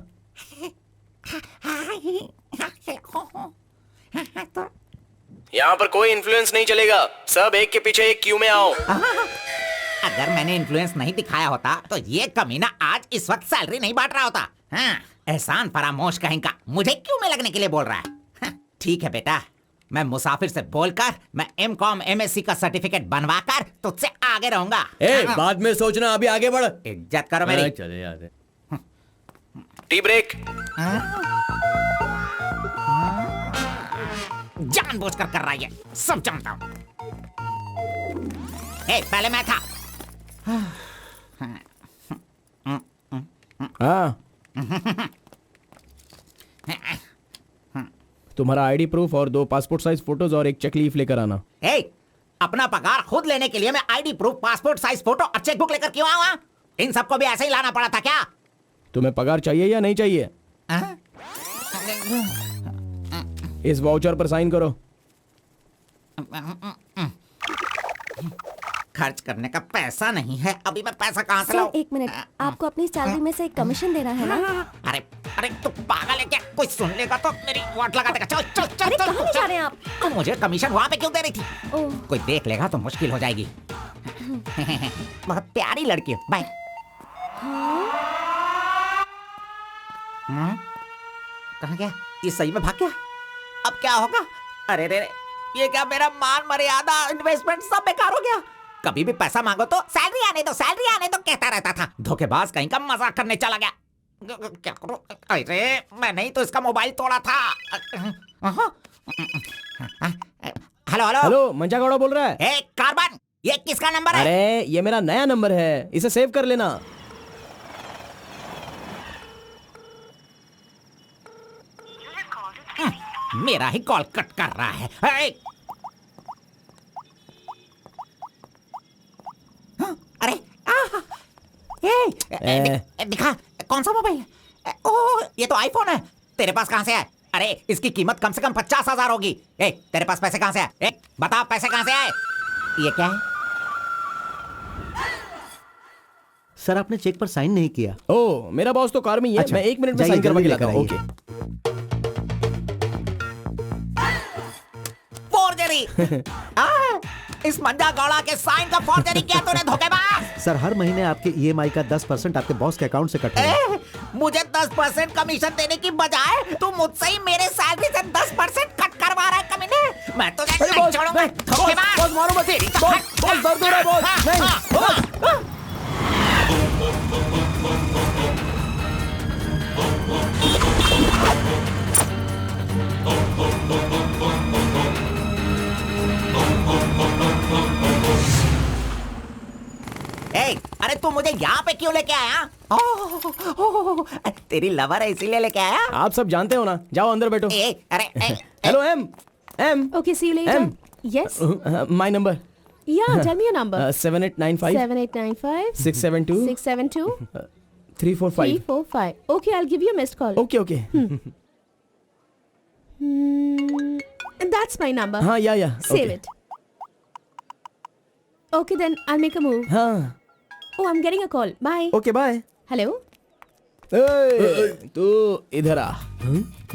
यहाँ पर कोई इन्फ्लुएंस नहीं चलेगा, सब एक के पीछे एक क्यू में आओ। अगर मैंने इन्फ्लुएंस नहीं दिखाया होता तो ये कमीना आज इस वक्त सैलरी नहीं बांट रहा होता। हाँ, एहसान फरामोश कहेंगा, मुझे क्यों में लगने के लिए बोल रहा है? हाँ, ठीक है बेटा, मैं मुसाफिर से बोलकर मैं M.Com MSc का सर्टिफिकेट बनवाकर तुझसे आगे रहूंगा। हाँ, बाद में सोचना, अभी आगे बढ़। इज्जत करो मेरी। चले जाते। Tea break. जानबूझकर कर रहा है ये, सब जानता हूँ। ए, पहले मैं था। हाँ तुम्हारा आईडी प्रूफ और 2 पासपोर्ट साइज फोटोज और एक चेक लीफ लेकर आना। ए, अपना पगार खुद लेने के लिए मैं ID proof, passport size photo और चेकबुक लेकर क्यों आऊंगा? इन सबको भी ऐसे ही लाना पड़ा था क्या? तुम्हें पगार चाहिए या नहीं चाहिए? हाँ? इस वाउचर पर साइन करो। खर्च करने का पैसा नहीं है, अभी मैं पैसा कहाँ से सर लाऊं? 1 मिनट, आपको अपनी सैलरी में से एक कमीशन देना है ना? अरे अरे तू पागल है क्या? कोई सुन लेगा तो मेरी वाट लगा देगा। चल चल चल अरे चल, कहाँ ले जा रहे हैं आप? तो मुझे कमीशन वहाँ पे क्यों दे रही थी? ओह, कोई देख लेगा तो मुश्किल हो जाएगी। बहुत प्यारी लड़की है। बाय। कहाँ गया? ये सही में भाग गया? अब क्या होगा? अरे रे, ये क्या मेरा मान मर्यादा इन्वेस्टमेंट सब बेकार हो गया? कभी भी पैसा मांगो तो सैलरी आने दो, सैलरी आने दो कहता रहता था। धोखेबाज कहीं का मजाक करने चला गया। क्या करूं? अरे मैंने ही तो इसका मोबाइल तोड़ा था। हेलो हेलो हेलो, मंजा गौड़ा बोल रहा है। ए कार्बन, ये किसका नंबर है? अरे ये मेरा नया नंबर है, इसे सेव कर लेना। मेरा ही कॉल कट कर रहा है। अरे दिखा, कौन सा मोबाइल है? ओह, ये तो आईफोन है। तेरे पास कहाँ से है? अरे इसकी कीमत कम से कम 50,000 होगी। ए, तेरे पास पैसे कहाँ से आए? बता, पैसे कहाँ से आए? ये क्या है? सर आपने चेक पर साइन नहीं किया। ओ, मेरा बॉस तो कार में ही है। अच्छा, मैं 1 मिनट में जाइए, साइन करवा के जल्दी लाता हूँ। लेकर ओके। फोर्जरी। इस मंजा गौड़ा के साइन का फोर्जरी किया तूने, धोखेबाज। सर हर महीने आपके EMI का 10% आपके बॉस के अकाउंट से कट होगा। मुझे 10% कमीशन देने की बजाय तू मुझसे ही मेरे सैलरी से 10% कट करवा रहा है कमीने। मैं तुझे नहीं छोड़ूंगा, धोखेबाज। बॉस मारो मत। तेरी तो बॉस, हट। बॉस दर्द हो रहा है बॉस। नहीं, बॉस। ए, अरे तू मुझे यहाँ पे क्यों लेके आया? ओह, तेरी लवर है इसीलिए लेके आया? आप सब जानते हो ना, जाओ अंदर बैठो। अरे hello M. okay, see you later. M. Yes. My number Yeah, tell me your number. 7895 7895 672 672 345. 345. Okay, I'll give you a missed call. Okay okay. That's my number. हाँ या Save it. Okay, then I'll make a move. हाँ Oh, I'm getting a call. Bye. Okay bye. Hello? तू इधर आ।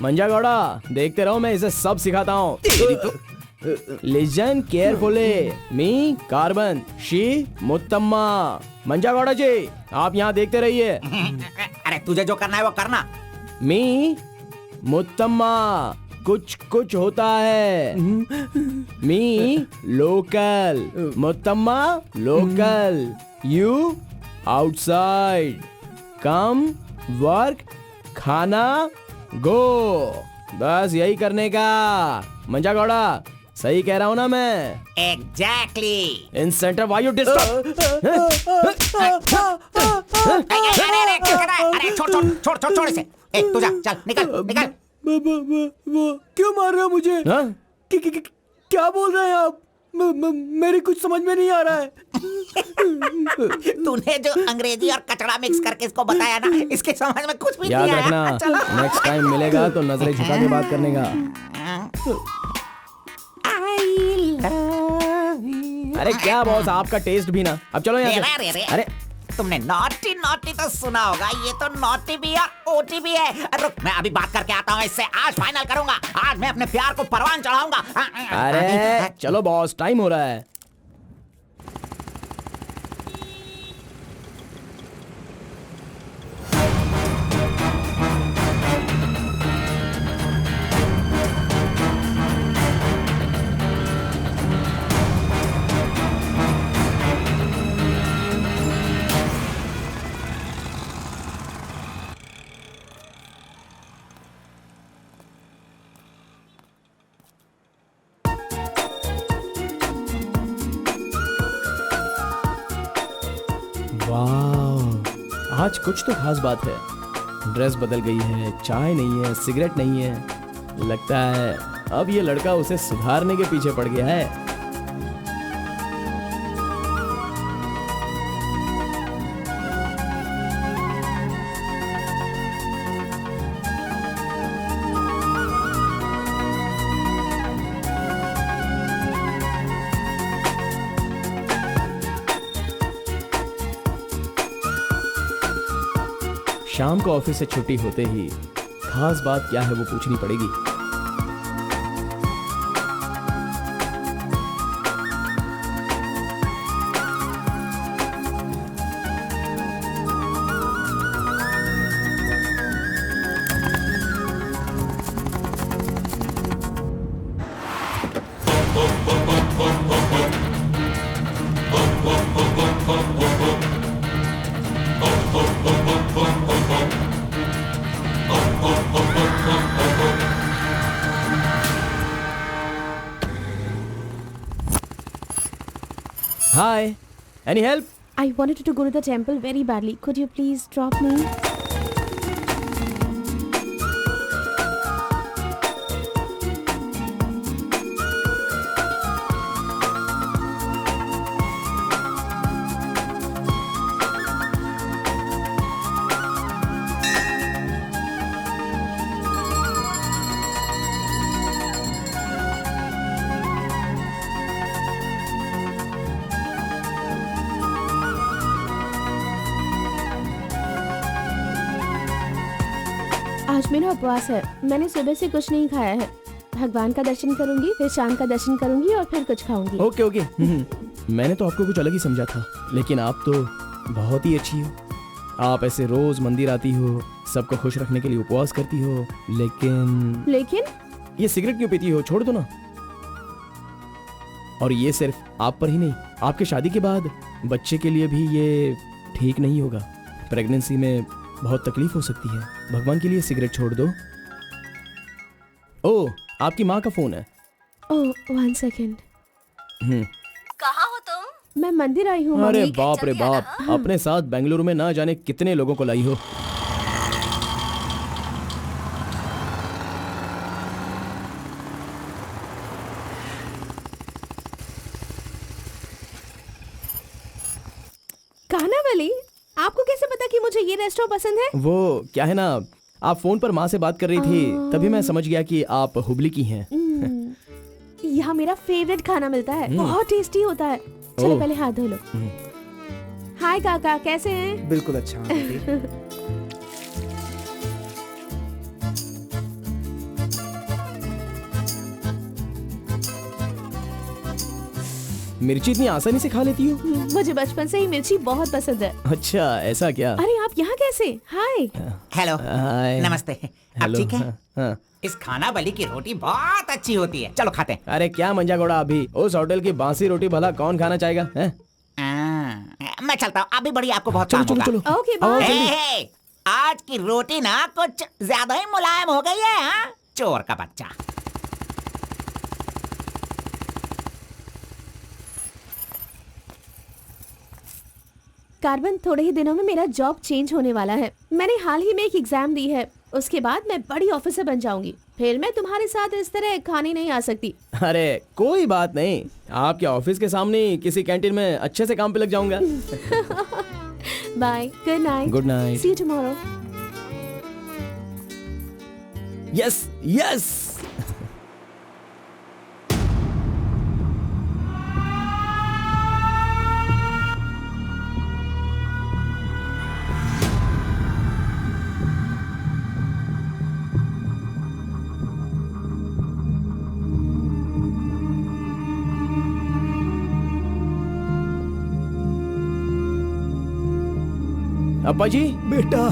मंजा गौड़ा, देखते रहो, मैं इसे सब सिखाता हूँ। Listen carefully. Me carbon, she Muthamma. Manja Gowda ji, आप यहाँ देखते रहिए। अरे तुझे जो करना है वो करना। मी मुत्तम्मा, कुछ कुछ होता है। Me local, Muthamma local, you outside. Come work, खाना गो। बस यही करने का। मंजा गौड़ा, सही कह रहा हूँ ना मैं? Exactly. In centre why you disturb. अरे छोड़ इसे। ए, तू जा, चल निकल निकल। क्यों मार रहे हो मुझे? क्या बोल रहे हैं आप? मेरी कुछ समझ में नहीं आ रहा है। तूने जो अंग्रेजी और कचड़ा मिक्स करके इसको बताया ना, इसके समझ में कुछ भी याद नहीं आया। रखना, चलो। नेक्स्ट टाइम मिलेगा तो नजरें झुका के बात करने का। अरे क्या बॉस, आपका टेस्ट भी ना। अब चलो यहाँ से। अरे तुमने नॉटी नॉटी तो सुना होगा, ये तो नॉटी भी है ओटी भी है। रुक, मैं अभी बात करके आता हूँ इससे। आज फाइनल करूंगा, आज मैं अपने प्यार को परवान चढ़ाऊंगा। अरे चलो बॉस, टाइम हो रहा है। वाह, आज कुछ तो खास बात है। ड्रेस बदल गई है, चाय नहीं है, सिगरेट नहीं है। लगता है अब ये लड़का उसे सुधारने के पीछे पड़ गया है। शाम को ऑफिस से छुट्टी होते ही खास बात क्या है वो पूछनी पड़ेगी। Hi, any help? I wanted to go to the temple very badly. Could you please drop me? आज मेरा उपवास है। मैंने सुबह से कुछ नहीं खाया है। भगवान का दर्शन करूंगी, फिर शाम का दर्शन करूंगी और फिर कुछ खाऊंगी। Okay okay. मैंने तो आपको कुछ अलग ही समझा था, लेकिन आप तो बहुत ही अच्छी हो। आप ऐसे रोज मंदिर आती हो, सबको खुश रखने के लिए उपवास करती हो, लेकिन ये सिगरेट क्यों पीती हो? छोड़ दो ना। और ये सिर्फ आप पर ही नहीं, आपके शादी के बाद बच्चे के लिए भी ये ठीक नहीं होगा। प्रेगनेंसी में बहुत तकलीफ हो सकती है। भगवान के लिए सिगरेट छोड़ दो। ओह, आपकी माँ का फोन है। ओह, 1 सेकेंड। कहाँ हो तुम? मैं मंदिर आई हूँ। अरे मम्मी। बाप रे बाप, अपने साथ बेंगलुरु में ना जाने कितने लोगों को लाई हो। कानावली, आपको कैसे पता कि मुझे ये रेस्टोरेंट पसंद है? वो क्या है ना, आप फोन पर माँ से बात कर रही थी, तभी मैं समझ गया कि आप हुबली की हैं। यहाँ मेरा फेवरेट खाना मिलता है, बहुत टेस्टी होता है। चलो पहले हाथ धो लो। हाय काका, कैसे हैं? बिल्कुल अच्छा। मिर्ची इतनी आसानी से खा लेती हो? मुझे बचपन से ही मिर्ची बहुत पसंद है। अच्छा, ऐसा क्या? अरे आप यहाँ कैसे? हाय। हेलो, हाय। नमस्ते। आप हेलो, ठीक है? हाँ, हाँ। इस खाना बली की रोटी बहुत अच्छी होती है, चलो खाते हैं। अरे क्या मंजा घोड़ा, अभी उस होटल की बासी रोटी भला कौन खाना चाहेगा? हैं? मैं चलता हूँ, अभी बड़ी आपको बहुत चलो काम चलो होगा। चलो। ओके, आओ, बाय। जल्दी। हे, आज की रोटी ना कुछ ज्यादा ही मुलायम हो गई है। हाँ? चोर का बच्चा। कार्बन, थोड़े ही दिनों में मेरा जॉब चेंज होने वाला है। मैंने हाल ही में एक एग्जाम दी है, उसके बाद मैं बड़ी ऑफिसर बन जाऊंगी। फिर मैं तुम्हारे साथ इस तरह खाने नहीं आ सकती। अरे कोई बात नहीं, आपके ऑफिस के सामने किसी कैंटीन में अच्छे से काम पे लग जाऊंगा। Bye, good night. Good night. See you tomorrow. Yes yes. अप्पा जी। बेटा,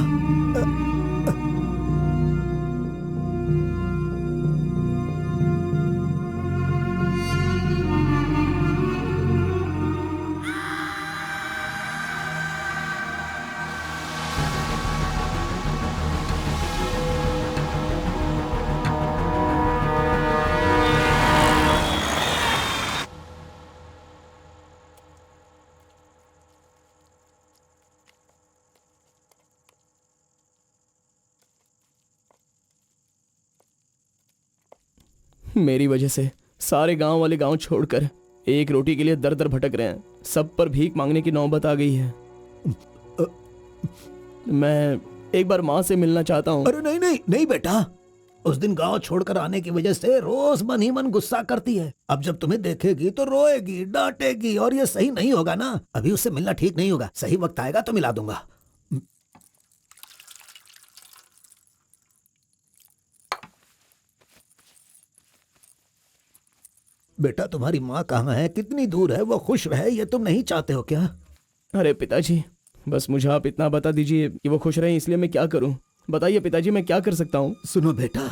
मेरी वजह से सारे गांव वाले गांव छोड़कर एक रोटी के लिए दर दर भटक रहे हैं। सब पर भीख मांगने की नौबत आ गई है। मैं एक बार माँ से मिलना चाहता हूँ। अरे नहीं नहीं नहीं बेटा, उस दिन गांव छोड़कर आने की वजह से रोज मन ही मन गुस्सा करती है। अब जब तुम्हें देखेगी तो रोएगी, डांटेगी, और ये सही नहीं होगा ना। अभी उससे मिलना ठीक नहीं होगा। सही वक्त आएगा तो मिला दूंगा। बेटा, तुम्हारी माँ कहाँ है? कितनी दूर है? वो खुश रहे, ये तुम नहीं चाहते हो क्या? अरे पिताजी, बस मुझे आप इतना बता दीजिए कि वो खुश रहे, इसलिए मैं क्या करूं? बताइए पिताजी, मैं क्या कर सकता हूं? सुनो बेटा,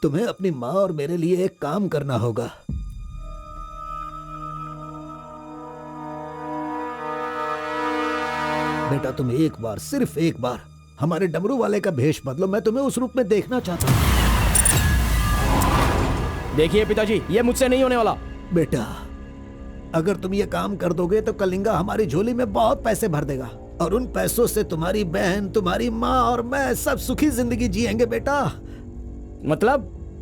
तुम्हें अपनी माँ और मेरे लिए एक काम करना होगा। बेटा, तुम एक बार, सिर्फ एक बार हमारे डमरू वाले का भेष बदलो। मैं तुम्हें उस रूप में देखना चाहता हूँ। देखिए पिताजी, ये मुझसे नहीं होने वाला। बेटा, अगर तुम ये काम कर दोगे तो कलिंगा हमारी झोली में बहुत पैसे भर देगा, और उन पैसों से तुम्हारी बहन, तुम्हारी माँ और मैं सब सुखी जिंदगी जिएंगे। बेटा, मतलब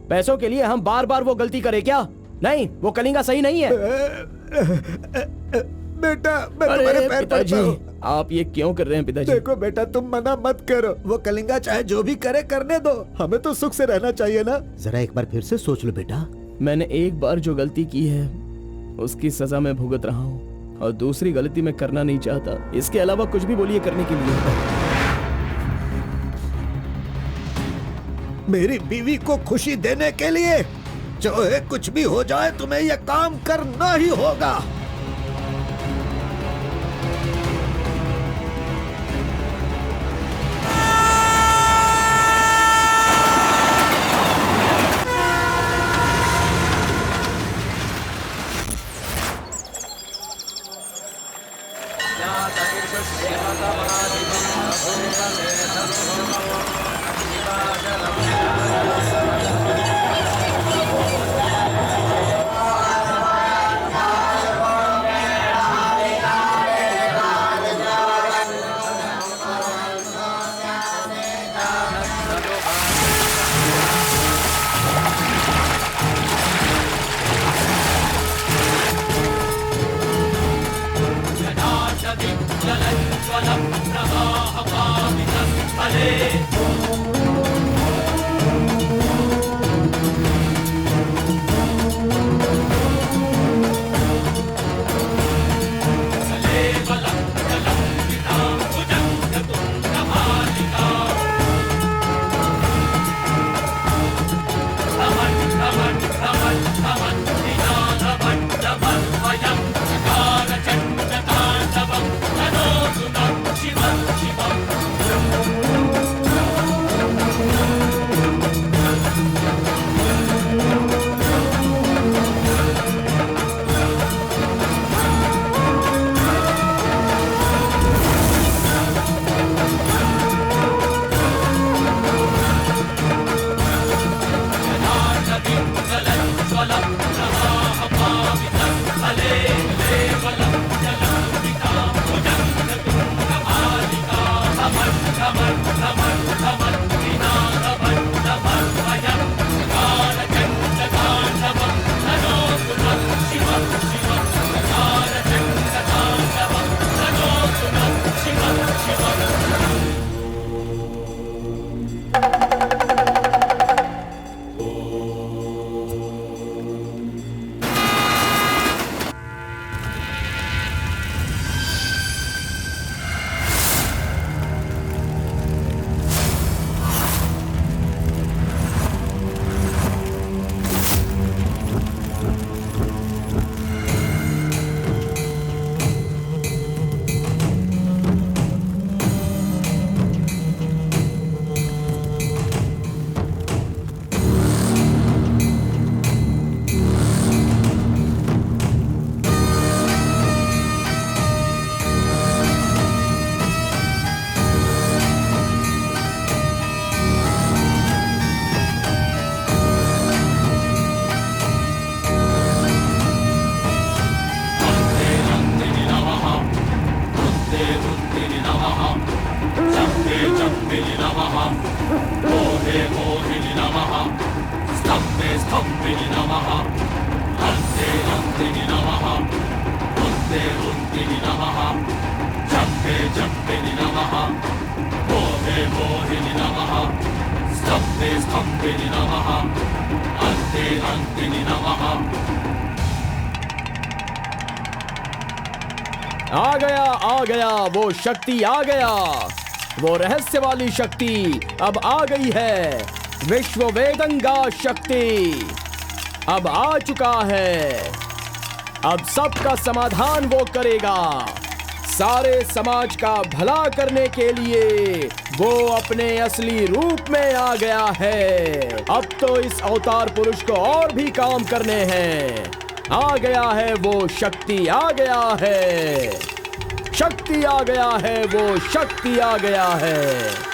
पैसों के लिए हम बार बार वो गलती करें क्या? नहीं, वो कलिंगा सही नहीं है। बेटा, मैं तुम्हारे पैर पड़ता हूं। आप ये क्यों कर रहे हैं पिताजी? देखो बेटा, तुम मना मत करो। वो कलिंगा चाहे जो भी करे, करने दो। हमें तो सुख से रहना चाहिए ना। जरा एक बार फिर से सोच लो बेटा। मैंने एक बार जो गलती की है उसकी सजा मैं भुगत रहा हूँ, और दूसरी गलती मैं करना नहीं चाहता। इसके अलावा कुछ भी बोलिए करने के लिए। मेरी बीवी को खुशी देने के लिए चाहे कुछ भी हो जाए, तुम्हें यह काम करना ही होगा। Come on, आ गया वो शक्ति आ गया, वो रहस्य वाली शक्ति अब आ गई है। विश्व वेदंगा शक्ति अब आ चुका है। अब सबका समाधान वो करेगा। सारे समाज का भला करने के लिए वो अपने असली रूप में आ गया है। अब तो इस अवतार पुरुष को और भी काम करने हैं। आ गया है वो शक्ति, आ गया है शक्ति, आ गया है वो शक्ति, आ गया है।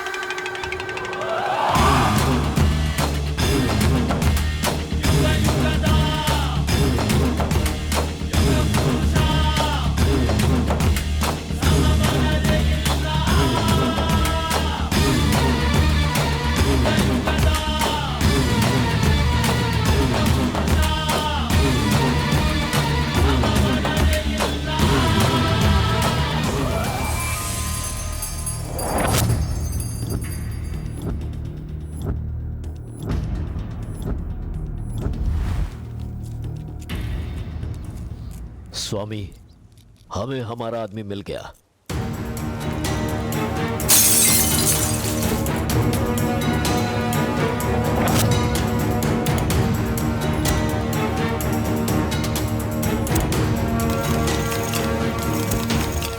स्वामी, हमें हमारा आदमी मिल गया।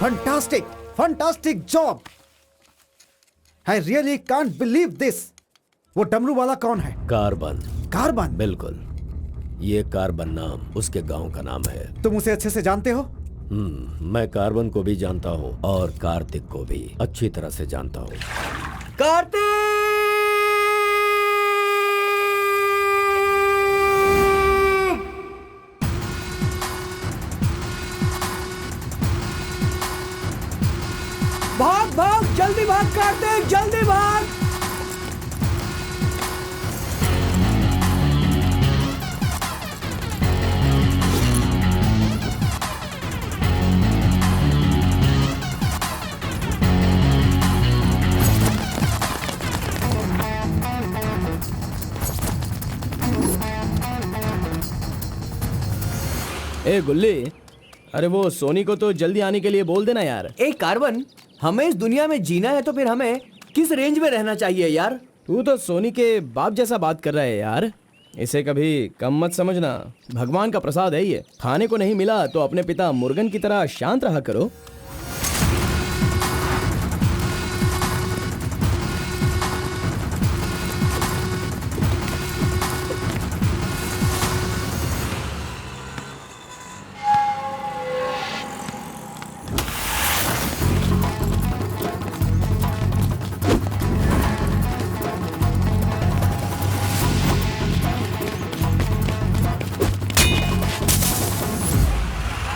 Fantastic, fantastic job. I really can't believe this. वो डमरू वाला कौन है? कार्बन। कार्बन? बिल्कुल, ये कार्बन नाम उसके गांव का नाम है। तुम उसे अच्छे से जानते हो? मैं कार्बन को भी जानता हूँ और कार्तिक को भी अच्छी तरह से जानता हूँ। कार्तिक! भाग भाग, जल्दी भाग कार्तिक, जल्दी भाग। ए गुल्ली, अरे वो सोनी को तो जल्दी आने के लिए बोल देना यार। ए कार्बन, हमें इस दुनिया में जीना है तो फिर हमें किस रेंज में रहना चाहिए यार? तू तो सोनी के बाप जैसा बात कर रहा है यार। इसे कभी कम मत समझना, भगवान का प्रसाद है ये। खाने को नहीं मिला तो अपने पिता मुर्गन की तरह शांत रहा करो।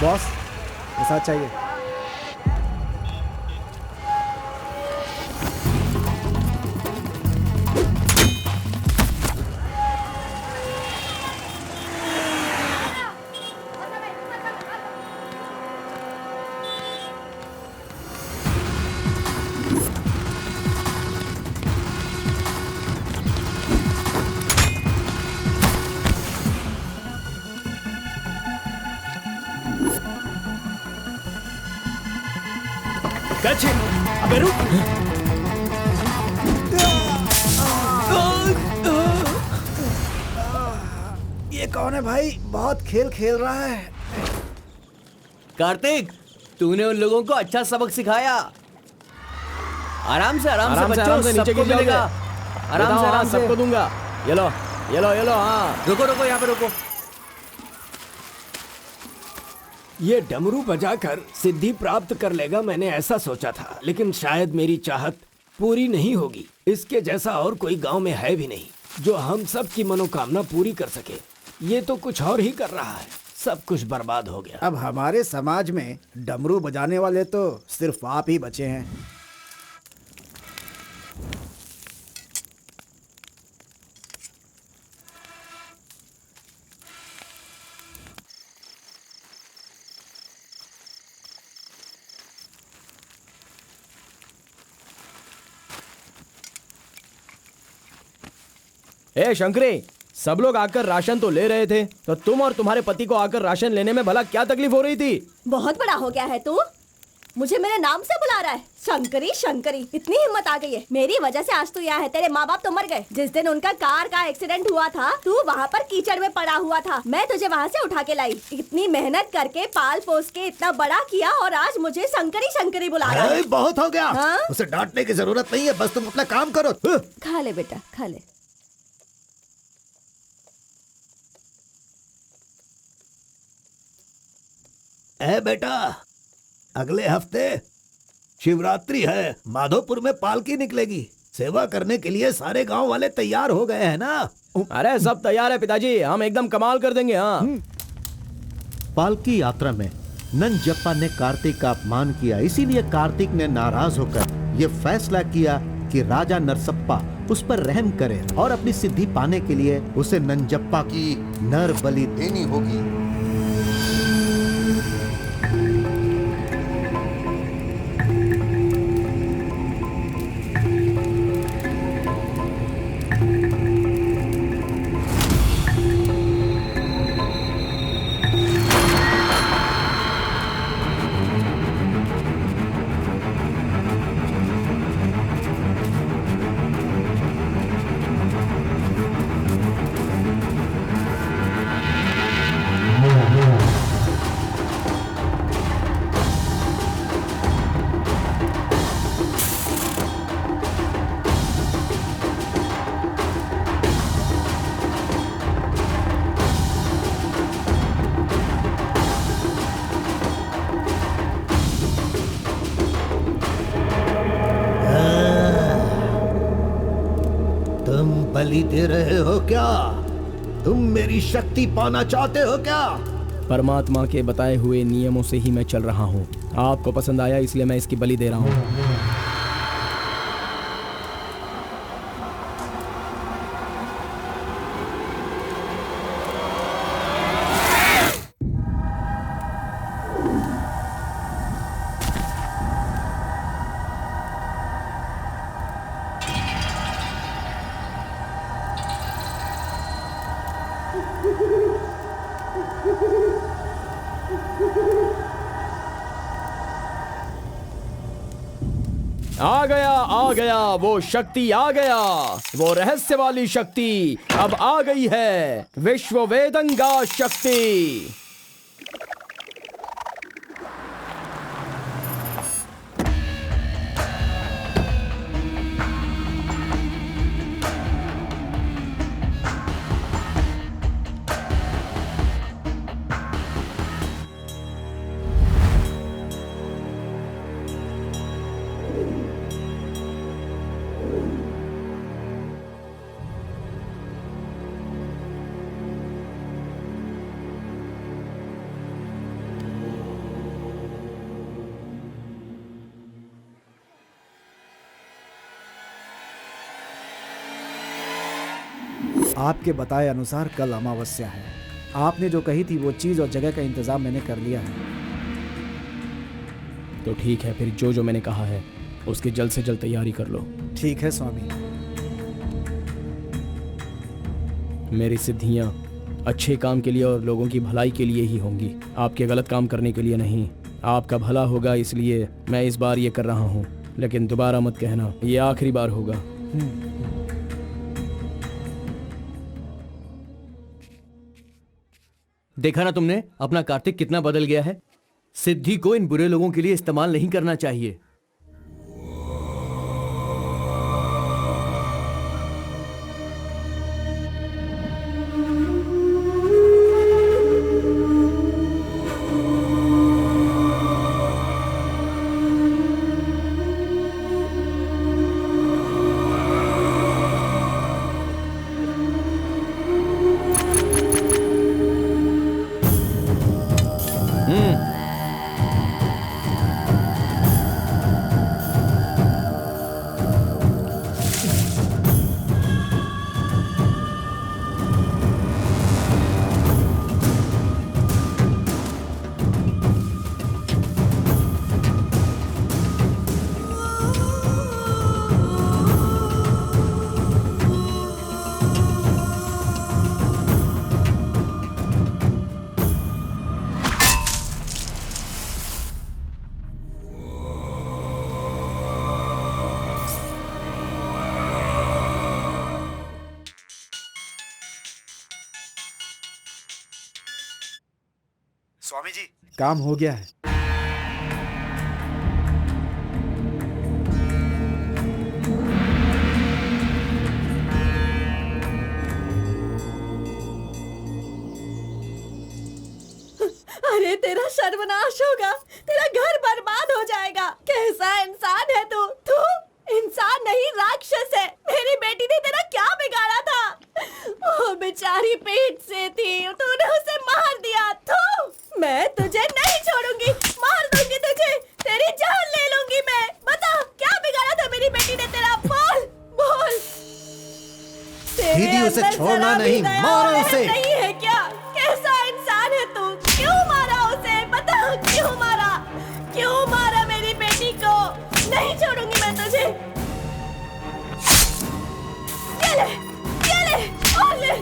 बॉस, प्रसाद चाहिए। अबे रुक! ये कौन है भाई? बहुत खेल खेल रहा है। कार्तिक, तूने उन लोगों को अच्छा सबक सिखाया। आराम से बच्चों, नीचे सबको गिर मिलेगा। आराम से सबको दूंगा। ये लो, ये लो, ये लो। हाँ, रुको, यहाँ पे रुको। ये डमरू बजाकर सिद्धि प्राप्त कर लेगा, मैंने ऐसा सोचा था, लेकिन शायद मेरी चाहत पूरी नहीं होगी। इसके जैसा और कोई गांव में है भी नहीं जो हम सब की मनोकामना पूरी कर सके। ये तो कुछ और ही कर रहा है। सब कुछ बर्बाद हो गया। अब हमारे समाज में डमरू बजाने वाले तो सिर्फ आप ही बचे हैं। ए शंकरी, सब लोग आकर राशन तो ले रहे थे, तो तुम और तुम्हारे पति को आकर राशन लेने में भला क्या तकलीफ हो रही थी? बहुत बड़ा हो गया है तू, मुझे मेरे नाम से बुला रहा है। शंकरी शंकरी, इतनी हिम्मत आ गई है। मेरी वजह से आज तू यहाँ है। तेरे माँ बाप तो मर गए। जिस दिन उनका कार का एक्सीडेंट हुआ था, तू वहाँ पर कीचड़ में पड़ा हुआ था। मैं तुझे वहाँ से उठा के लाई। इतनी मेहनत करके पाल पोस के इतना बड़ा किया और आज मुझे शंकरी शंकरी बुला रहा है। बहुत हो गया। हाँ? उसे डांटने की जरूरत नहीं है, बस तुम अपना काम करो। खा ले बेटा, खा ले। ए बेटा, अगले हफ्ते शिवरात्रि है, माधोपुर में पालकी निकलेगी। सेवा करने के लिए सारे गांव वाले तैयार हो गए हैं ना? अरे सब तैयार है पिताजी, हम एकदम कमाल कर देंगे। हाँ। पालकी यात्रा में नंजप्पा ने कार्तिक का अपमान किया, इसीलिए कार्तिक ने नाराज होकर ये फैसला किया कि राजा नरसप्पा उस पर रहम करे और अपनी सिद्धि पाने के लिए उसे नंजप्पा की नर बलि देनी होगी। बलि दे रहे हो क्या? तुम मेरी शक्ति पाना चाहते हो क्या? परमात्मा के बताए हुए नियमों से ही मैं चल रहा हूँ। आपको पसंद आया इसलिए मैं इसकी बलि दे रहा हूँ। आ गया वो शक्ति, आ गया वो रहस्य वाली शक्ति। अब आ गई है विश्व वेदंगा शक्ति। आपके बताए अनुसार कल अमावस्या है। आपने जो कही थी वो चीज और जगह का इंतजाम मैंने कर लिया है। तो ठीक है, फिर जो जो मैंने कहा है उसकी जल्द से जल्द तैयारी कर लो। ठीक है स्वामी। मेरी सिद्धियां अच्छे काम के लिए और लोगों की भलाई के लिए ही होंगी, आपके गलत काम करने के लिए नहीं। आपका भला होगा इसलिए मैं इस बार ये कर रहा हूँ, लेकिन दोबारा मत कहना, ये आखिरी बार होगा। देखा ना तुमने, अपना कार्तिक कितना बदल गया है। सिद्धि को इन बुरे लोगों के लिए इस्तेमाल नहीं करना चाहिए। स्वामी जी, काम हो गया है। अरे तेरा सर्वनाश होगा, तेरा घर बर्बाद हो जाएगा। कैसा इंसान है तू? तू इंसान नहीं, राक्षस है। मेरी बेटी ने तेरा क्या बिगाड़ा था? वो बेचारी पेट से थी, तूने उसे मार दिया। तू, मैं तुझे नहीं छोड़ूंगी, मार दूंगी तुझे, तेरी जान ले लूंगी मैं। बता क्या बिगाड़ा था मेरी बेटी ने तेरा? बोल बोल। दीदी उसे छोड़ना नहीं, मारो उसे। नहीं है क्या? कैसा इंसान है तू? क्यों मारा उसे? बता क्यों मारा? क्यों मारा मेरी बेटी को? नहीं छोड़ूंगी मैं तुझे। ये ले और ले।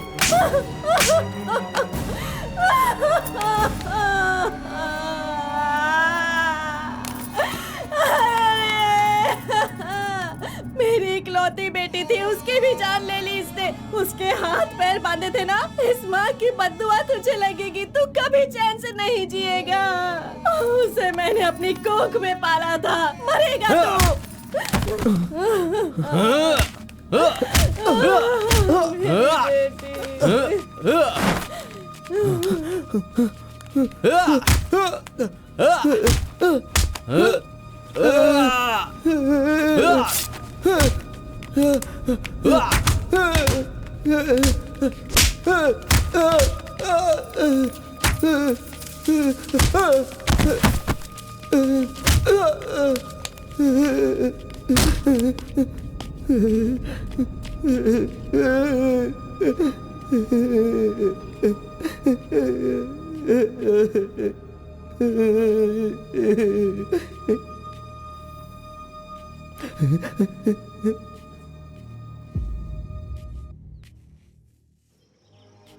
मेरी इकलौती बेटी थी, उसकी भी जान ले ली इसने। उसके हाथ पैर बांधे थे ना, इस माँ की बद्दुआ तुझे लगेगी, तू कभी चैन से नहीं जिएगा। उसे मैंने अपनी कोख में पाला था, मरेगा तू।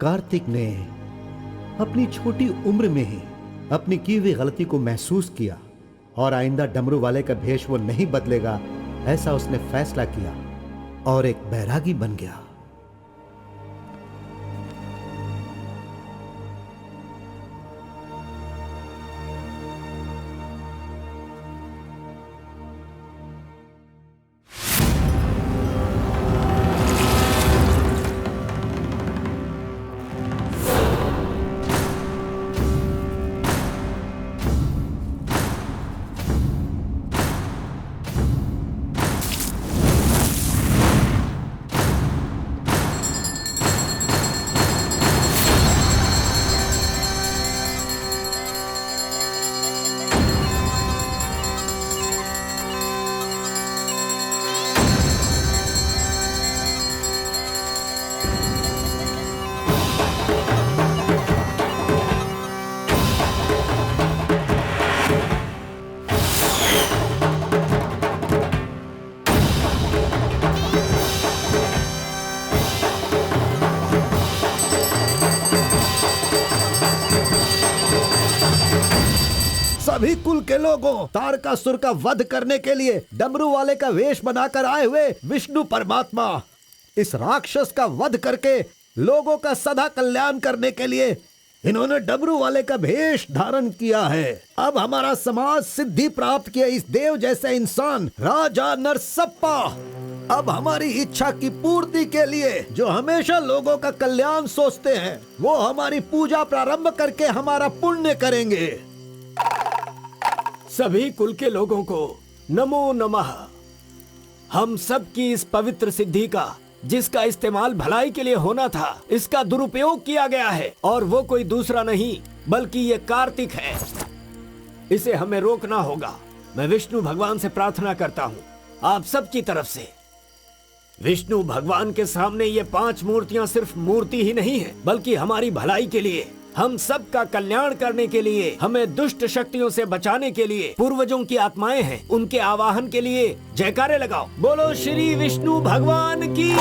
कार्तिक ने अपनी छोटी उम्र में ही अपनी की हुई गलती को महसूस किया और आइंदा डमरू वाले का भेष वो नहीं बदलेगा, ऐसा उसने फैसला किया और एक बैरागी बन गया। सभी कुल के लोगों, तारकासुर का वध करने के लिए डमरू वाले का वेश बनाकर आए हुए विष्णु परमात्मा इस राक्षस का वध करके लोगों का सदा कल्याण करने के लिए इन्होंने डमरू वाले का भेष धारण किया है। अब हमारा समाज सिद्धि प्राप्त किया इस देव जैसे इंसान राजा नरसप्पा अब हमारी इच्छा की पूर्ति के लिए जो हमेशा लोगों का कल्याण सोचते हैं, वो हमारी पूजा प्रारंभ करके हमारा पुण्य करेंगे। सभी कुल के लोगों को नमो नमः। हम सब की इस पवित्र सिद्धि का, जिसका इस्तेमाल भलाई के लिए होना था, इसका दुरुपयोग किया गया है और वो कोई दूसरा नहीं बल्कि ये कार्तिक है। इसे हमें रोकना होगा। मैं विष्णु भगवान से प्रार्थना करता हूँ आप सब की तरफ से। विष्णु भगवान के सामने ये 5 मूर्तियां सिर्फ मूर्ति ही नहीं है, बल्कि हमारी भलाई के लिए, हम सब का कल्याण करने के लिए, हमें दुष्ट शक्तियों से बचाने के लिए पूर्वजों की आत्माएं हैं, उनके आवाहन के लिए जयकारे लगाओ। बोलो श्री विष्णु भगवान की।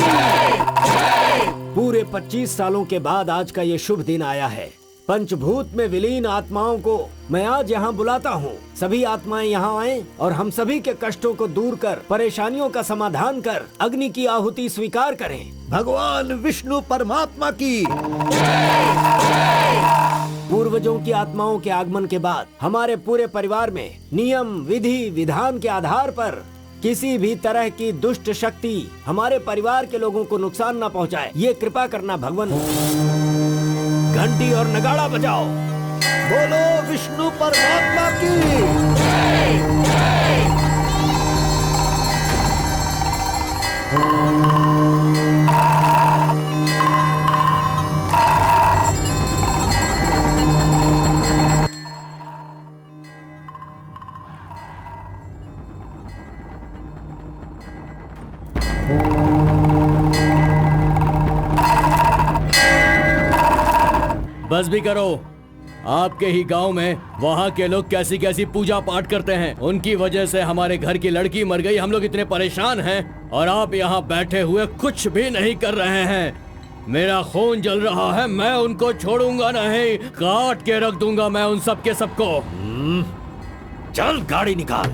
पूरे 25 सालों के बाद आज का ये शुभ दिन आया है। पंचभूत में विलीन आत्माओं को मैं आज यहाँ बुलाता हूँ। सभी आत्माएं यहाँ आएं और हम सभी के कष्टों को दूर कर, परेशानियों का समाधान कर, अग्नि की आहुति स्वीकार करें। भगवान विष्णु परमात्मा की। पूर्वजों की आत्माओं के आगमन के बाद हमारे पूरे परिवार में नियम, विधि, विधान के आधार पर किसी भी तरह की दुष्ट शक्ति हमारे परिवार के लोगों को नुकसान न पहुंचाए, ये कृपा करना भगवान। घंटी और नगाड़ा बजाओ। बोलो विष्णु परमात्मा की। बस भी करो। आपके ही गांव में वहाँ के लोग कैसी कैसी पूजा पाठ करते हैं, उनकी वजह से हमारे घर की लड़की मर गई। हम लोग इतने परेशान हैं और आप यहाँ बैठे हुए कुछ भी नहीं कर रहे हैं। मेरा खून जल रहा है, मैं उनको छोड़ूंगा नहीं, काट के रख दूंगा मैं उन सब के सबको। चल गाड़ी निकाल।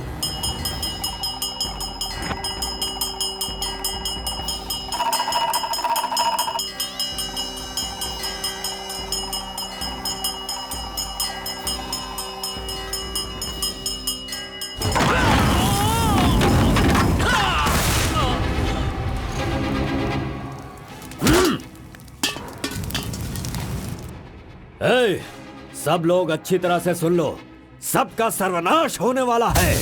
ए, सब लोग अच्छी तरह से सुन लो, सबका सर्वनाश होने वाला है।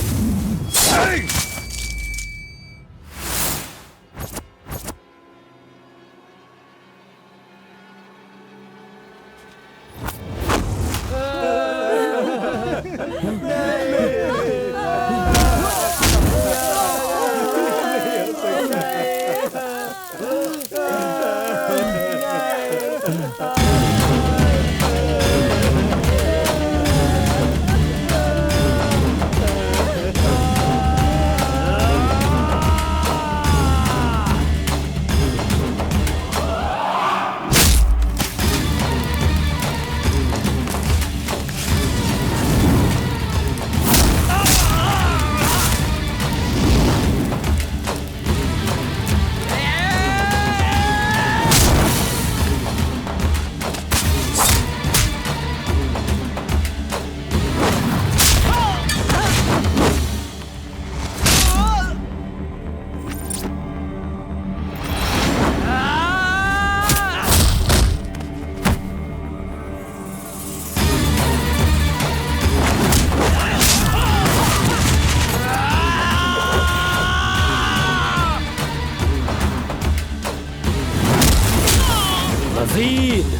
मजीद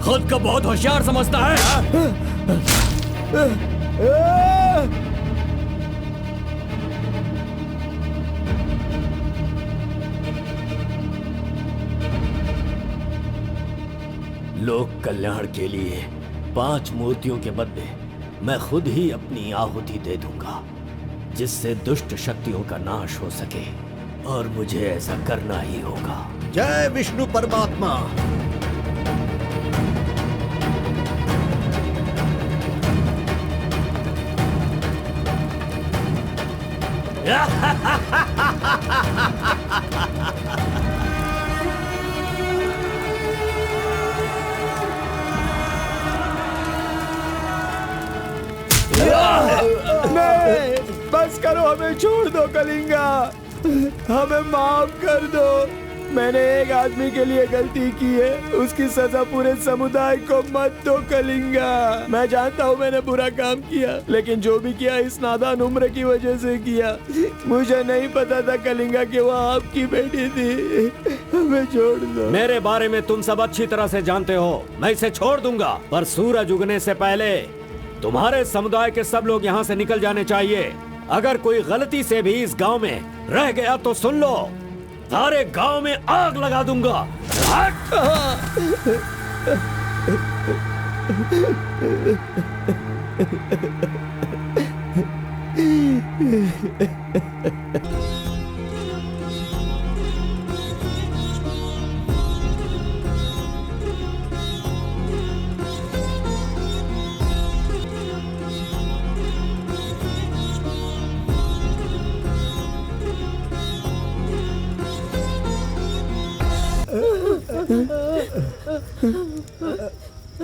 खुद को बहुत होशियार समझता है, लोक कल्याण के लिए 5 मूर्तियों के बदले मैं खुद ही अपनी आहुति दे दूंगा, जिससे दुष्ट शक्तियों का नाश हो सके, और मुझे ऐसा करना ही होगा। जय विष्णु परमात्मा। नहीं, बस करो, हमें छोड़ दो कलिंगा, हमें माफ कर दो। मैंने एक आदमी के लिए गलती की है, उसकी सजा पूरे समुदाय को मत दो कलिंगा। मैं जानता हूँ मैंने बुरा काम किया, लेकिन जो भी किया इस नादान उम्र की वजह से किया। मुझे नहीं पता था कलिंगा कि वो आपकी बेटी थी, हमें छोड़ दो। मेरे बारे में तुम सब अच्छी तरह से जानते हो, मैं इसे छोड़ दूंगा, पर सूरज उगने से पहले तुम्हारे समुदाय के सब लोग यहाँ से निकल जाने चाहिए। अगर कोई गलती से भी इस गांव में रह गया तो सुन लो, सारे गांव में आग लगा दूंगा।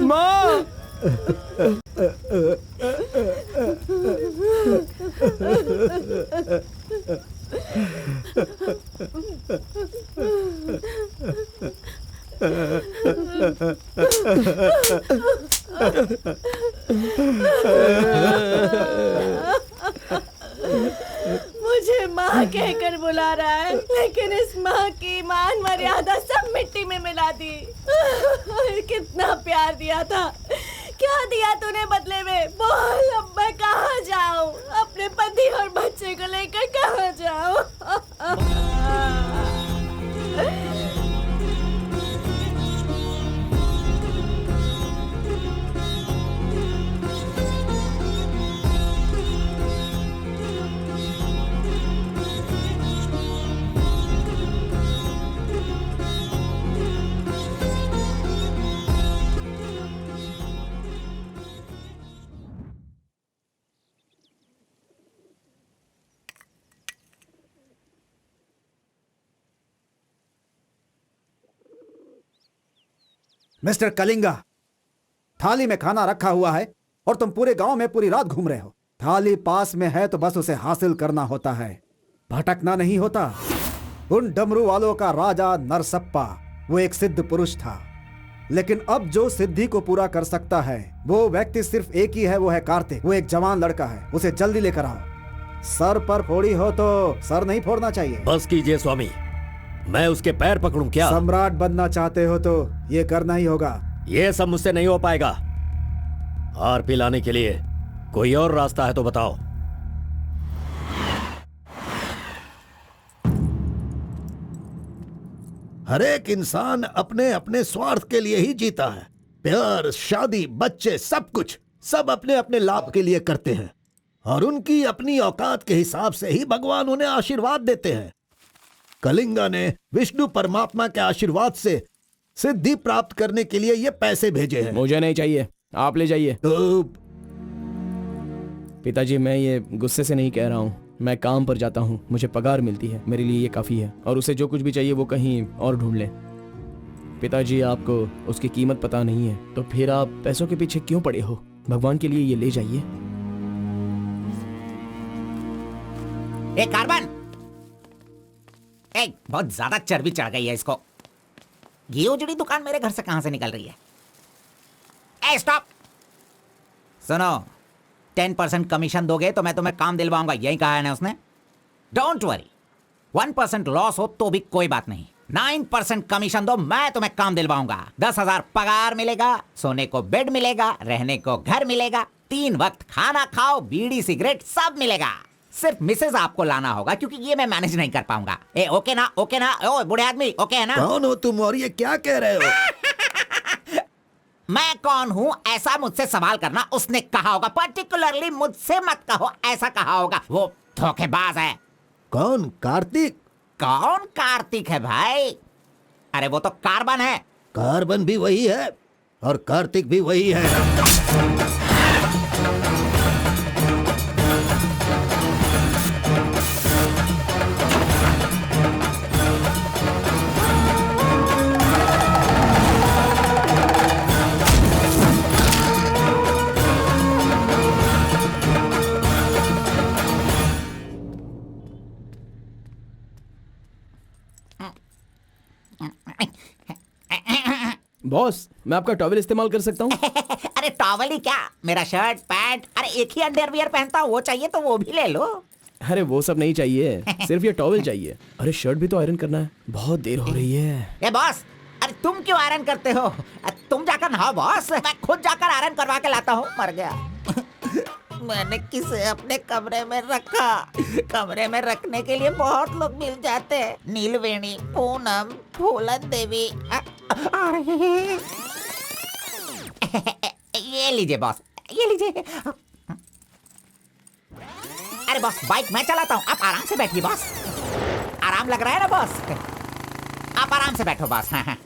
माँ, मुझे माँ कहकर बुला रहा है, लेकिन इस माँ की मान मर्यादा सब मिट्टी में मिला दी। कितना प्यार दिया था, क्या दिया तूने बदले में? बोल, अब मैं कहाँ जाऊँ? अपने पति और बच्चे को लेकर कहाँ जाऊँ? मिस्टर कलिंगा, थाली में खाना रखा हुआ है और तुम पूरे गांव में पूरी रात घूम रहे हो। थाली पास में है तो बस उसे हासिल करना होता है, भटकना नहीं होता। उन डमरू वालों का राजा नरसप्पा वो एक सिद्ध पुरुष था, लेकिन अब जो सिद्धि को पूरा कर सकता है वो व्यक्ति सिर्फ एक ही है, वो है कार्तिक। वो एक जवान लड़का है, उसे जल्दी लेकर आओ। सर पर फोड़ी हो तो सर नहीं फोड़ना चाहिए। बस कीजिए स्वामी, मैं उसके पैर पकड़ूं क्या? सम्राट बनना चाहते हो तो ये करना ही होगा। ये सब मुझसे नहीं हो पाएगा। हार पिलाने के लिए कोई और रास्ता है तो बताओ। हर एक इंसान अपने अपने स्वार्थ के लिए ही जीता है। प्यार, शादी, बच्चे, सब कुछ सब अपने अपने लाभ के लिए करते हैं और उनकी अपनी औकात के हिसाब से ही भगवान उन्हें आशीर्वाद देते हैं। कलिंगा ने विष्णु परमात्मा के आशीर्वाद से सिद्धि प्राप्त करने के लिए ये पैसे भेजे हैं। मुझे नहीं चाहिए, आप ले जाइए। तो पिताजी, मैं ये गुस्से से नहीं कह रहा हूँ, मैं काम पर जाता हूँ, मुझे पगार मिलती है, मेरे लिए ये काफ़ी है। और उसे जो कुछ भी चाहिए वो कहीं और ढूंढ ले। पिताजी, आपको उसकी कीमत पता नहीं है तो फिर आप पैसों के पीछे क्यों पड़े हो? भगवान के लिए ये ले जाइए। कार्बन, बहुत ज्यादा चर्बी चढ़ गई है इसको। ये उजड़ी दुकान मेरे घर से कहां से निकल रही है? स्टॉप! सुनो, 10% कमीशन दोगे तो मैं तुम्हें काम दिलवाऊंगा, यही कहा है ना उसने। डोंट वरी, 1% लॉस हो तो भी कोई बात नहीं। 9% कमीशन दो, मैं तुम्हें काम दिलवाऊंगा। 10,000 पगार मिलेगा, सोने को बेड मिलेगा, रहने को घर मिलेगा, 3 वक्त खाना खाओ, बीड़ी सिगरेट सब मिलेगा। सिर्फ मिसेज आपको लाना होगा क्योंकि ये मैं मैनेज नहीं कर पाऊंगा। ओके ना? ओके ना? ओ बूढ़े आदमी, ओके है ना? कौन हो तुम और ये क्या कह रहे हो? मैं कौन हूँ ऐसा मुझसे सवाल करना उसने कहा होगा। पर्टिकुलरली मुझसे मत कहो, ऐसा कहा होगा। वो धोखेबाज है। कौन? कार्तिक? कौन कार्तिक है भाई? अरे वो तो कार्बन है। कार्बन भी वही है और कार्तिक भी वही है। बॉस, मैं आपका टॉवल इस्तेमाल कर सकता हूँ? अरे टॉवल ही क्या, मेरा शर्ट पैंट, अरे एक ही अंडरवियर पहनता हूँ, वो चाहिए तो वो भी ले लो। अरे वो सब नहीं चाहिए, सिर्फ ये टॉवल चाहिए। अरे शर्ट भी तो आयरन करना है, बहुत देर हो रही है। ए बॉस, अरे तुम क्यों आयरन करते हो? तुम जाकर नहाओ बॉस, मैं खुद जाकर आयरन करवा के लाता हूँ। मर गया। मैंने किसे अपने कमरे में रखा? कमरे में रखने के लिए बहुत लोग मिल जाते हैं। नीलवेणी, पूनम, फूलन देवी। ये लीजिए बॉस, ये लीजिए। अरे बॉस, बाइक मैं चलाता हूँ, आप आराम से बैठिए बॉस। आराम लग रहा है ना बॉस? आप आराम से बैठो बॉस। हाँ हाँ।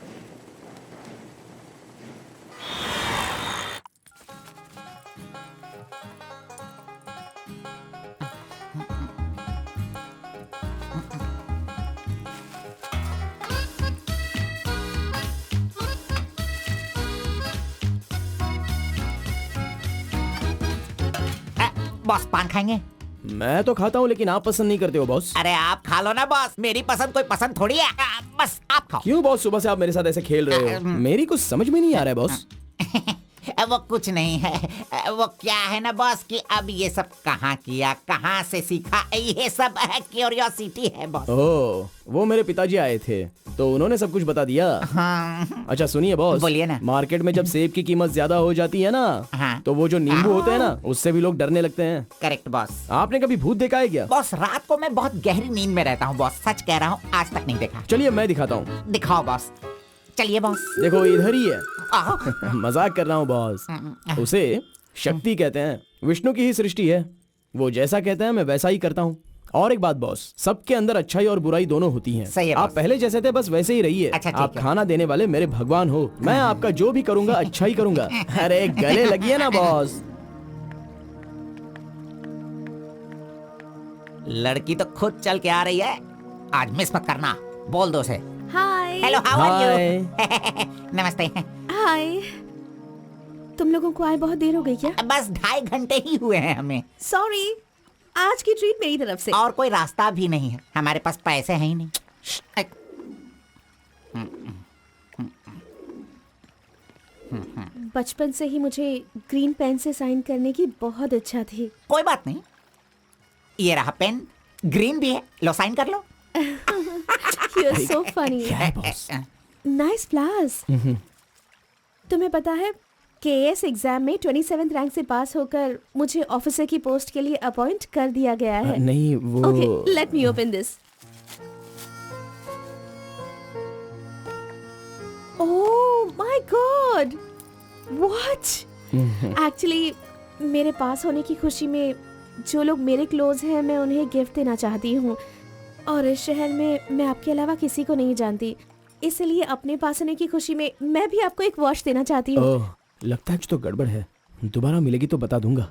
बॉस पान खाएंगे? मैं तो खाता हूँ लेकिन आप पसंद नहीं करते हो बॉस। अरे आप खा लो ना बॉस, मेरी पसंद कोई पसंद थोड़ी है। बस आप खाओ। क्यों बॉस, सुबह से आप मेरे साथ ऐसे खेल रहे हो? मेरी कुछ समझ में नहीं आ रहा है बॉस। वो कुछ नहीं है, वो क्या है ना बॉस कि अब ये सब कहाँ किया, कहाँ से सीखा, ये सब क्यूरियोसिटी है बॉस। ओह, वो मेरे पिताजी आए थे तो उन्होंने सब कुछ बता दिया। हाँ। अच्छा सुनिए बॉस, बोलिए ना। मार्केट में जब सेब की कीमत ज्यादा हो जाती है ना, हाँ। तो वो जो नींबू होते हैं ना, उससे भी लोग डरने लगते हैं। Correct boss. आपने कभी भूत देखा है क्या? बॉस रात को मैं बहुत गहरी नींद में रहता हूँ बॉस, सच कह रहा हूँ, आज तक नहीं देखा। चलिए मैं दिखाता हूँ। दिखाओ बॉस। चलिए बॉस। देखो इधर ही है। आओ। मजाक कर रहा हूँ बॉस। उसे शक्ति कहते हैं, विष्णु की ही सृष्टि है। वो जैसा कहते हैं मैं वैसा ही करता हूँ। और एक बात बॉस, सबके अंदर अच्छाई और बुराई दोनों होती हैं। सही है आप बॉस। पहले जैसे थे बस वैसे ही रहिए। अच्छा, ठीक आप है। खाना देने वाले मेरे भगवान हो, मैं आपका जो भी करूंगा अच्छा ही करूंगा। अरे गले लगिए ना बॉस। लड़की तो खुद चल के आ रही है, आज मिस मत करना। बोल दो उसे। Hi. Hello, how are hi. You? नमस्ते। हाय। तुम लोगों को आए बहुत देर हो गई क्या? बस 2.5 घंटे ही हुए हैं हमें, सॉरी, आज की ट्रीट मेरी तरफ से। और कोई रास्ता भी नहीं है, हमारे पास पैसे हैं ही नहीं। बचपन से ही मुझे ग्रीन पेन से साइन करने की बहुत इच्छा थी। कोई बात नहीं, ये रहा पेन, ग्रीन भी है, लो साइन कर लो। You are so funny. Nice flowers. तुम्हें पता है केएस एग्जाम में 27th रैंक से पास होकर मुझे ऑफिसर की पोस्ट के लिए अपॉइंट कर दिया गया है। नहीं वो okay, let me open this. Oh my God, what? Actually मेरे पास होने की खुशी में जो लोग मेरे क्लोज हैं मैं उन्हें गिफ्ट देना चाहती हूँ, और इस शहर में मैं आपके अलावा किसी को नहीं जानती, इसलिए अपने पास होने की खुशी में मैं भी आपको एक वॉच देना चाहती हूँ। ओह, लगता है कुछ तो गड़बड़ है। दोबारा मिलेगी तो बता दूंगा।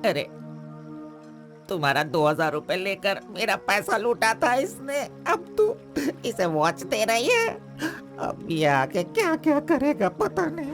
अरे तुम्हारा 2000 रुपए लेकर मेरा पैसा लूटा था इसने, अब तू इसे वॉच दे रही है। अब ये आके क्या क्या करेगा पता नहीं।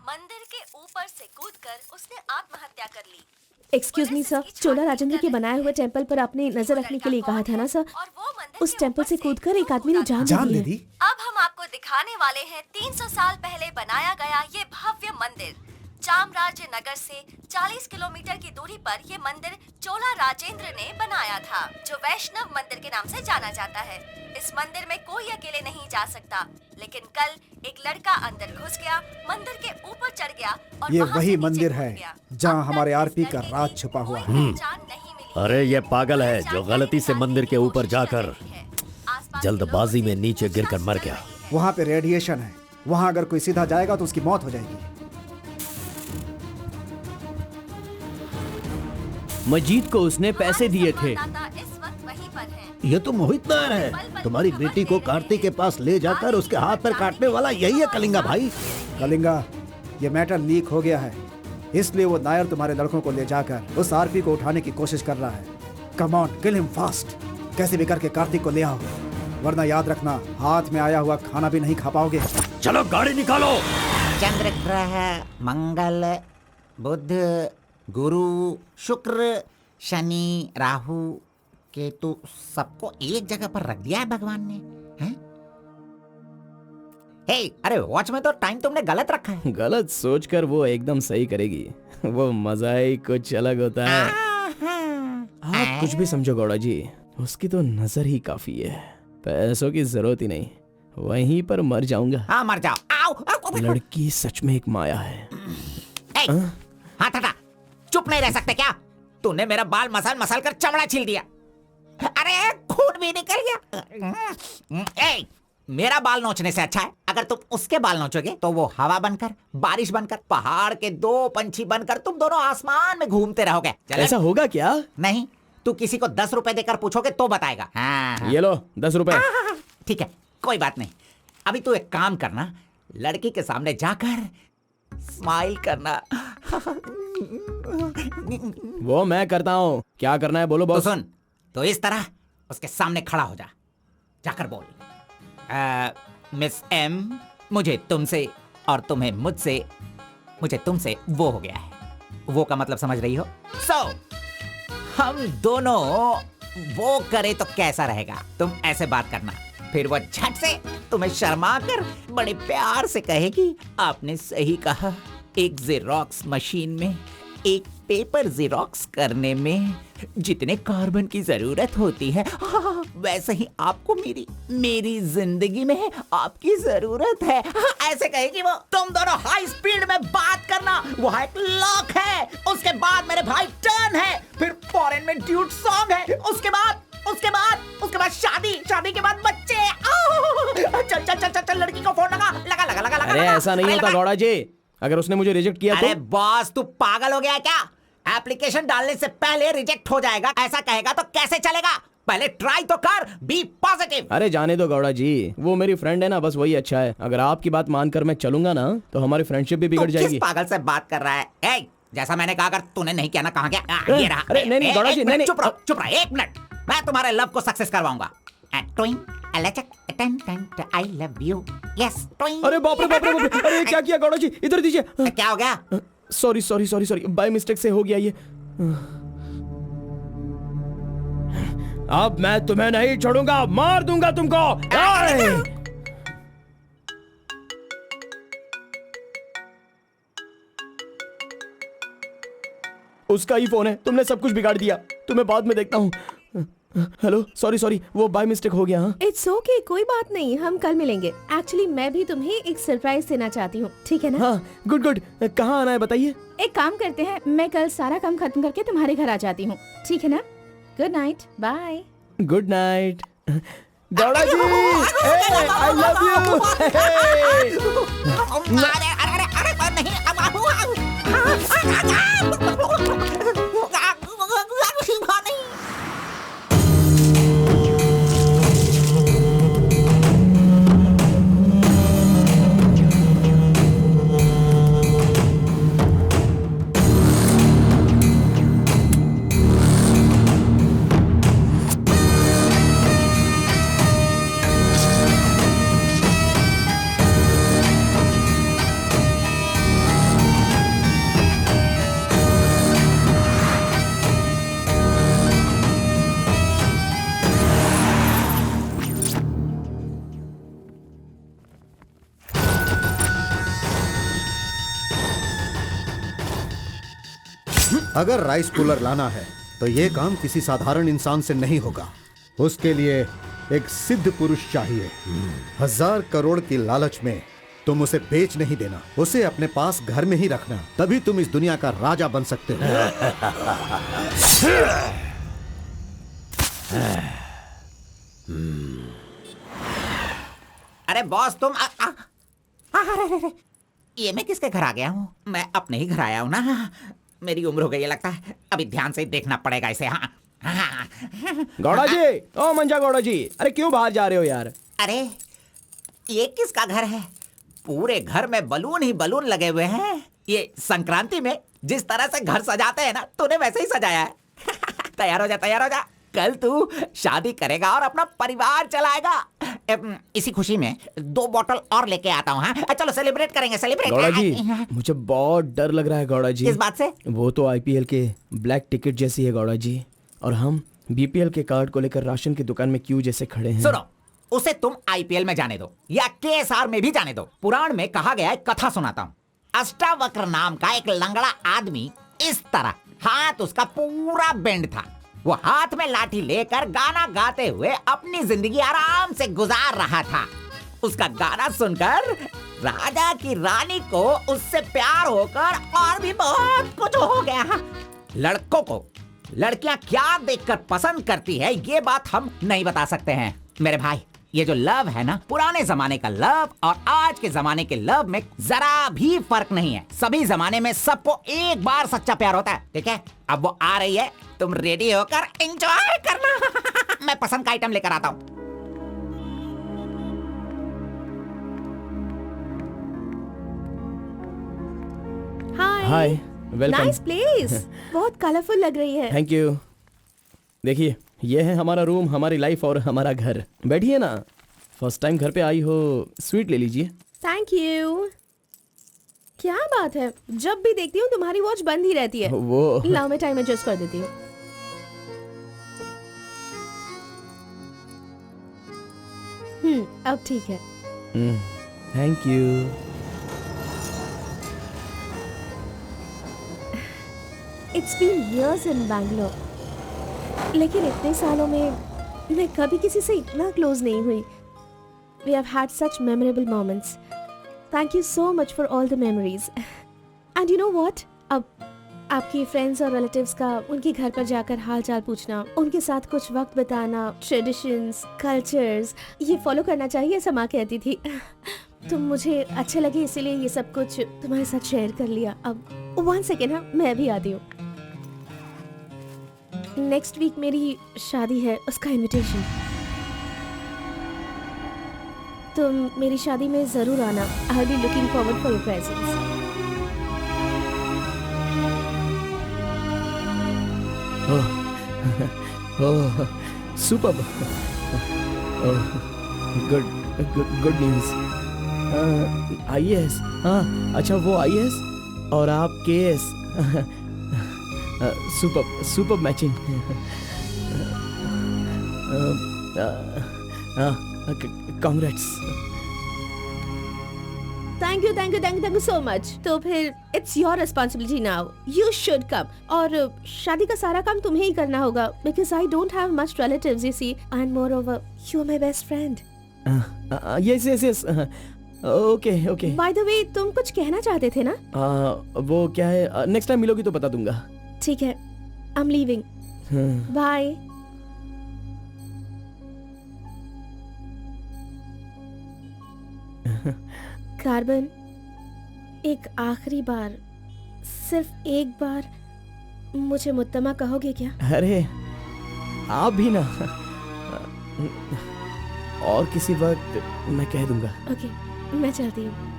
मंदिर के ऊपर से कूदकर उसने आत्महत्या कर ली। एक्सक्यूज मी सर, चोला राजेंद्र के बनाए हुए टेंपल पर आपने नजर रखने के लिए कहा था ना सर? और वो मंदिर उस के टेंपल ऊपर से कूदकर एक आदमी ने जान ले ली। अब हम आपको दिखाने वाले हैं 300 साल पहले बनाया गया ये भव्य मंदिर। चामराज नगर से 40 किलोमीटर की दूरी पर ये मंदिर चोला राजेंद्र ने बनाया था, जो वैष्णव मंदिर के नाम से जाना जाता है। इस मंदिर में कोई अकेले नहीं जा सकता, लेकिन कल एक लड़का अंदर घुस गया, मंदिर के ऊपर चढ़ गया और ये वहां वही से नीचे मंदिर कूद है गया। जहाँ अब तक हमारे इस आरपी का लड़के राज की छुपा हुआ कोई है। पहचान नहीं मिली। अरे ये पागल है जो गलती से मंदिर के ऊपर जाकर जल्दबाजी में नीचे गिरकर मर गया। वहाँ पे रेडिएशन है, वहाँ अगर कोई सीधा जाएगा तो उसकी मौत हो जाएगी। मजीद को उसने पैसे दिए थे। इस वक्त वहीं पर हैं। ये तो मोहित नायर है। तुम्हारी बेटी को कार्तिक के पास ले जाकर उसके हाथ पर काटने वाला यही है कलिंगा भाई। कलिंगा, ये मैटर लीक हो गया है, इसलिए वो नायर तुम्हारे लड़कों को ले जाकर उस आरपी को उठाने की कोशिश कर रहा है। Come on, kill him fast. कैसे भी करके कार्तिक को ले आओ, वरना याद रखना हाथ में आया हुआ खाना भी नहीं खा पाओगे। चलो गाड़ी निकालो। चंद्र ग्रह, मंगल, बुध, गुरु, शुक्र, शनि, राहु, केतु, सबको एक जगह पर रख दिया है भगवान ने, हैं? हे, अरे वॉच में तो टाइम तुमने गलत रखा है। गलत सोचकर वो एकदम सही करेगी। वो मजा ही कुछ अलग होता है। आप कुछ भी समझो गौड़ा जी, उसकी तो नजर ही काफी है, पैसों की जरूरत ही नहीं, वहीं पर मर जाऊंगा। हाँ मर जाओ। आओ, आओ, लड़की सच में एक माया है। हाथ हटा, चुप नहीं रह सकते क्या? तूने मेरा बाल मसल मसल कर चमड़ा छील दिया। अरे खून भी निकल गया। ए, मेरा बाल नोचने से अच्छा है अगर तुम उसके बाल नोचोगे तो वो हवा बनकर, बारिश बनकर, पहाड़ के 2 पंछी बनकर तुम दोनों आसमान में घूमते रहोगे। चले? ऐसा होगा क्या? नहीं, तू किसी को 10 रुपए देकर पूछोगे तो बताएगा। हाँ। ये लो 10 रुपए। ठीक है, कोई बात नहीं। अभी तू एक काम करना, लड़की के सामने जाकर स्माइल करना। वो मैं करता हूँ, क्या करना है बोलो तो बॉस। सुन, तो इस तरह उसके सामने खड़ा हो जा, जाकर बोल, मिस एम, मुझे तुमसे और तुम्हें मुझसे, मुझे तुमसे वो हो गया है। वो का मतलब समझ रही हो? हम दोनों वो करे तो कैसा रहेगा? तुम ऐसे बात करना, फिर वो झट से तुम्हें शर्मा कर बड़े प्यार से कहेगी, आपने सही कहा, एक जेरोक्स मशीन में एक पेपर जेरोक्स करने में जितने कार्बन की जरूरत होती है, वैसे ही आपको मेरी जिंदगी में आपकी जरूरत है। ऐसे कहेगी वो। तुम दोनों हाई स्पीड में बात करना, वहाँ एक लॉक है, उसके बाद मेरे भाई टर्न है, फिर फॉरेन में ड्यूट सॉन्ग है, उसके बाद शादी के बाद बच्चे। चल लड़की को फोन लगा। अरे ऐसा नहीं होता गौड़ा जी, अगर उसने मुझे रिजेक्ट किया अरे तो? बॉस, तू पागल हो गया क्या? एप्लीकेशन डालने से पहले रिजेक्ट हो जाएगा, ऐसा कहेगा तो कैसे चलेगा? पहले ट्राई तो कर, बी पॉजिटिव। अरे जाने दो गौड़ा जी, वो मेरी फ्रेंड है ना, बस वही अच्छा है। अगर आपकी बात मानकर मैं चलूंगा ना तो हमारी फ्रेंडशिप भी बिगड़ जाएगी। किस पागल से बात कर रहा है? ए, जैसा मैंने कहा, अगर तूने नहीं किया ना, कहाँ गया? ये रहा। अरे नहीं गौड़ा जी, नहीं। चुप रहा, 1 मिनट, मैं तुम्हारे लव को सक्सेस करवाऊंगा। I love you. Yes. अरे बाप रे, अरे क्या किया गौड़ा जी, इधर दीजिए। क्या हो गया? सॉरी, बाय मिस्टेक से हो गया ये। अब मैं तुम्हें नहीं छोड़ूंगा, मार दूंगा तुमको। उसका ही फोन है, तुमने सब कुछ बिगाड़ दिया। तुम्हें बाद में देखता हूँ। हेलो, सॉरी, वो बाय मिस्टेक हो गया। हाँ इट्स ओके, कोई बात नहीं, हम कल मिलेंगे। एक्चुअली मैं भी तुम्हें एक सरप्राइज देना चाहती हूँ, ठीक है ना? हाँ, गुड। कहाँ आना है बताइए? एक काम करते हैं, मैं कल सारा काम खत्म करके तुम्हारे घर आ जाती हूँ, ठीक है ना? Good night, bye. Good night Gowda ji, I love you. अगर राइस कूलर लाना है तो यह काम किसी साधारण इंसान से नहीं होगा। उसके लिए एक सिद्ध पुरुष चाहिए। 1000 करोड़ की लालच में तुम उसे बेच नहीं देना, उसे अपने पास घर में ही रखना, तभी तुम इस दुनिया का राजा बन सकते हो। अरे बॉस, तुम ये मैं किसके घर आ गया हूँ? मैं अपने ही घर आया हूँ ना। मेरी उम्र हो गई है लगता है, अभी ध्यान से देखना पड़ेगा इसे। हाँ। गौड़ा जी, ओ मंजा गौड़ा जी, अरे क्यों बाहर जा रहे हो यार? अरे ये किसका घर है? पूरे घर में बलून ही बलून लगे हुए हैं। ये संक्रांति में जिस तरह से घर सजाते हैं ना, तूने वैसे ही सजाया है। तैयार हो जा, कल तू शादी करेगा और अपना परिवार चलाएगा। इसी खुशी में 2 बॉटल और लेके आता हूँ। हाँ, चलो सेलिब्रेट करेंगे। गौड़ा जी, मुझे बहुत डर लग रहा है गौड़ा जी। किस बात से? वो तो आईपीएल के ब्लैक टिकट जैसी है गौड़ा जी, और हम बीपीएल के कार्ड को लेकर राशन की दुकान में क्यों जैसे खड़े हैं। सुनो, उसे तुम आईपीएल में जाने दो या केएसआर में भी जाने दो। पुराण में कहा गया है, कथा सुनाता हूँ। अष्टावक्र नाम का एक लंगड़ा आदमी, इस तरह हाथ उसका पूरा बेंड था। वो हाथ में लाठी लेकर गाना गाते हुए अपनी जिंदगी आराम से गुजार रहा था। उसका गाना सुनकर राजा की रानी को उससे प्यार होकर और भी बहुत कुछ हो गया। लड़कों को लड़कियां क्या देखकर पसंद करती है, ये बात हम नहीं बता सकते हैं। मेरे भाई, ये जो लव है ना, पुराने जमाने का लव और आज के जमाने के लव में जरा भी फर्क नहीं है। सभी जमाने में सबको एक बार सच्चा प्यार होता है, ठीक है? अब वो आ रही है, तुम रेडी होकर एंजॉय करना। मैं पसंद का आइटम लेकर आता हूँ। हाय, वेलकम। Nice place. बहुत कलरफुल लग रही है। Thank you. देखिए, ये है हमारा रूम, हमारी लाइफ और हमारा घर। बैठिए ना, फर्स्ट टाइम घर पे आई हो, स्वीट ले लीजिए। Thank you. क्या बात है, जब भी देखती हूँ तुम्हारी वॉच बंद ही रहती है। वो लाओ मैं टाइम एडजस्ट कर देती हूँ। अब ठीक है। Thank you. It's been years in Bangalore, लेकिन इतने सालों में मैं कभी किसी से इतना क्लोज नहीं हुई। We have had such memorable moments. Thank you so much for all the memories. And you know what? अब आपकी फ्रेंड्स और रिलेटिव्स का उनके घर पर जाकर हाल चाल पूछना, उनके साथ कुछ वक्त बिताना, ट्रेडिशंस, कल्चर्स, ये फॉलो करना चाहिए, ऐसा माँ कहती थी। तुम मुझे अच्छे लगे इसीलिए ये सब कुछ तुम्हारे साथ शेयर कर लिया। अब 1 सेकेंड, हाँ, मैं भी आती हूँ। नेक्स्ट वीक मेरी शादी है, उसका इनविटेशन। तुम मेरी शादी में जरूर आना। I will be looking forward for your presence. Oh, superb. Good news. IAS, हाँ, अच्छा वो IAS और आप KS। Super matching. Congrats. Thank you so much. तो फिर it's your responsibility now, you should come. और शादी का सारा काम तुम्हें ही करना होगा, because I don't have much relatives, you see, and moreover you are my best friend. Yes. Okay. By the वे, तुम कुछ कहना चाहते थे ना? वो क्या है, नेक्स्ट टाइम मिलोगी तो बता दूंगा। ठीक है, आई एम लीविंग। बाय। कार्बन, एक आखिरी बार, सिर्फ एक बार मुझे मुत्तमा कहोगे क्या? अरे आप भी ना, और किसी वक्त मैं कह दूंगा। ओके, मैं चलती हूँ।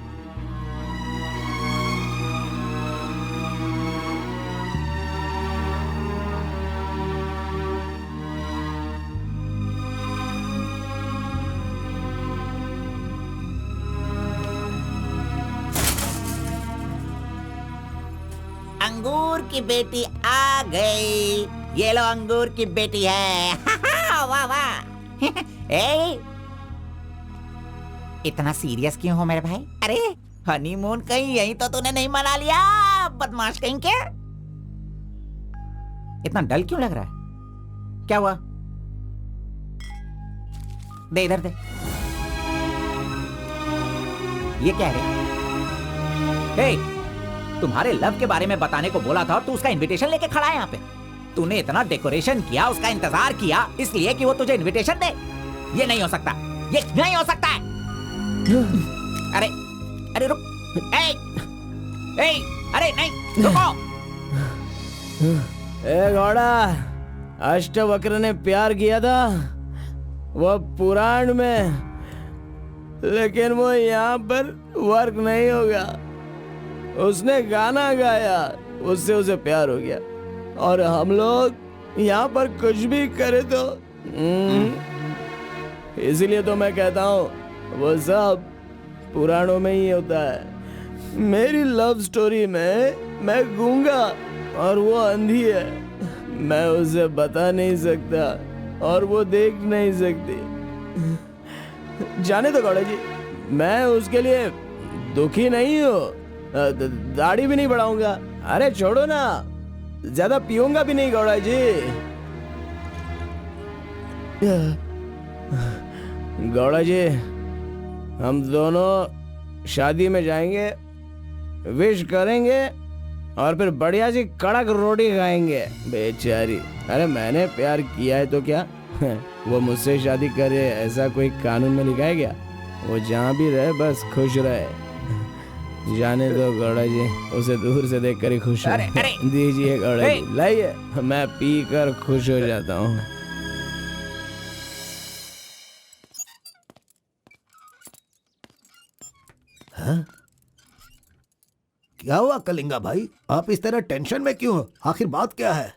अंगूर की बेटी आ गई। ये लो, अंगूर की बेटी है। वाह वाह। ए, इतना सीरियस क्यों हो मेरे भाई? अरे हनीमून कहीं यहीं तो तूने नहीं मना लिया, बदमाश कहीं के? इतना डल क्यों लग रहा है? क्या हुआ? दे इधर दे। ये क्या है? तुम्हारे लव के बारे में बताने को बोला था और तू उसका इनविटेशन लेके खड़ा है यहाँ पे। तूने इतना डेकोरेशन किया, उसका इंतजार किया, इसलिए कि वो तुझे इनविटेशन दे। ये नहीं हो सकता, ये नहीं हो सकता है। अरे रुक। अरे नहीं, रुको। घोड़ा, अष्टवक्र ने प्यार किया था वो पुराण में, लेकिन वो यहाँ पर वर्क नहीं होगा। उसने गाना गाया, उससे उसे प्यार हो गया, और हम लोग यहाँ पर कुछ भी करे तो इसलिए तो मैं कहता हूँ वो सब पुराणों में ही होता है। मेरी लव स्टोरी में मैं गूंगा और वो अंधी है। मैं उसे बता नहीं सकता और वो देख नहीं सकती। जाने दो गौड़ा जी, मैं उसके लिए दुखी नहीं हूँ, दाढ़ी भी नहीं बढ़ाऊंगा। अरे छोड़ो ना, ज्यादा पीऊंगा भी नहीं गौड़ा जी। गौड़ा जी, हम दोनों शादी में जाएंगे, विश करेंगे और फिर बढ़िया सी कड़क रोटी खाएंगे। बेचारी, अरे मैंने प्यार किया है तो क्या, वो मुझसे शादी करे ऐसा कोई कानून में लिखा है क्या? वो जहाँ भी रहे बस खुश रहे। जाने दो गौड़ा जी, उसे दूर से देखकर ही खुश अरे, हूँ। अरे। दीजिए गौड़ा जी, लाइए, मैं पी कर खुश हो जाता हूँ। क्या हुआ कलिंगा भाई, आप इस तरह टेंशन में क्यों हो? आखिर बात क्या है?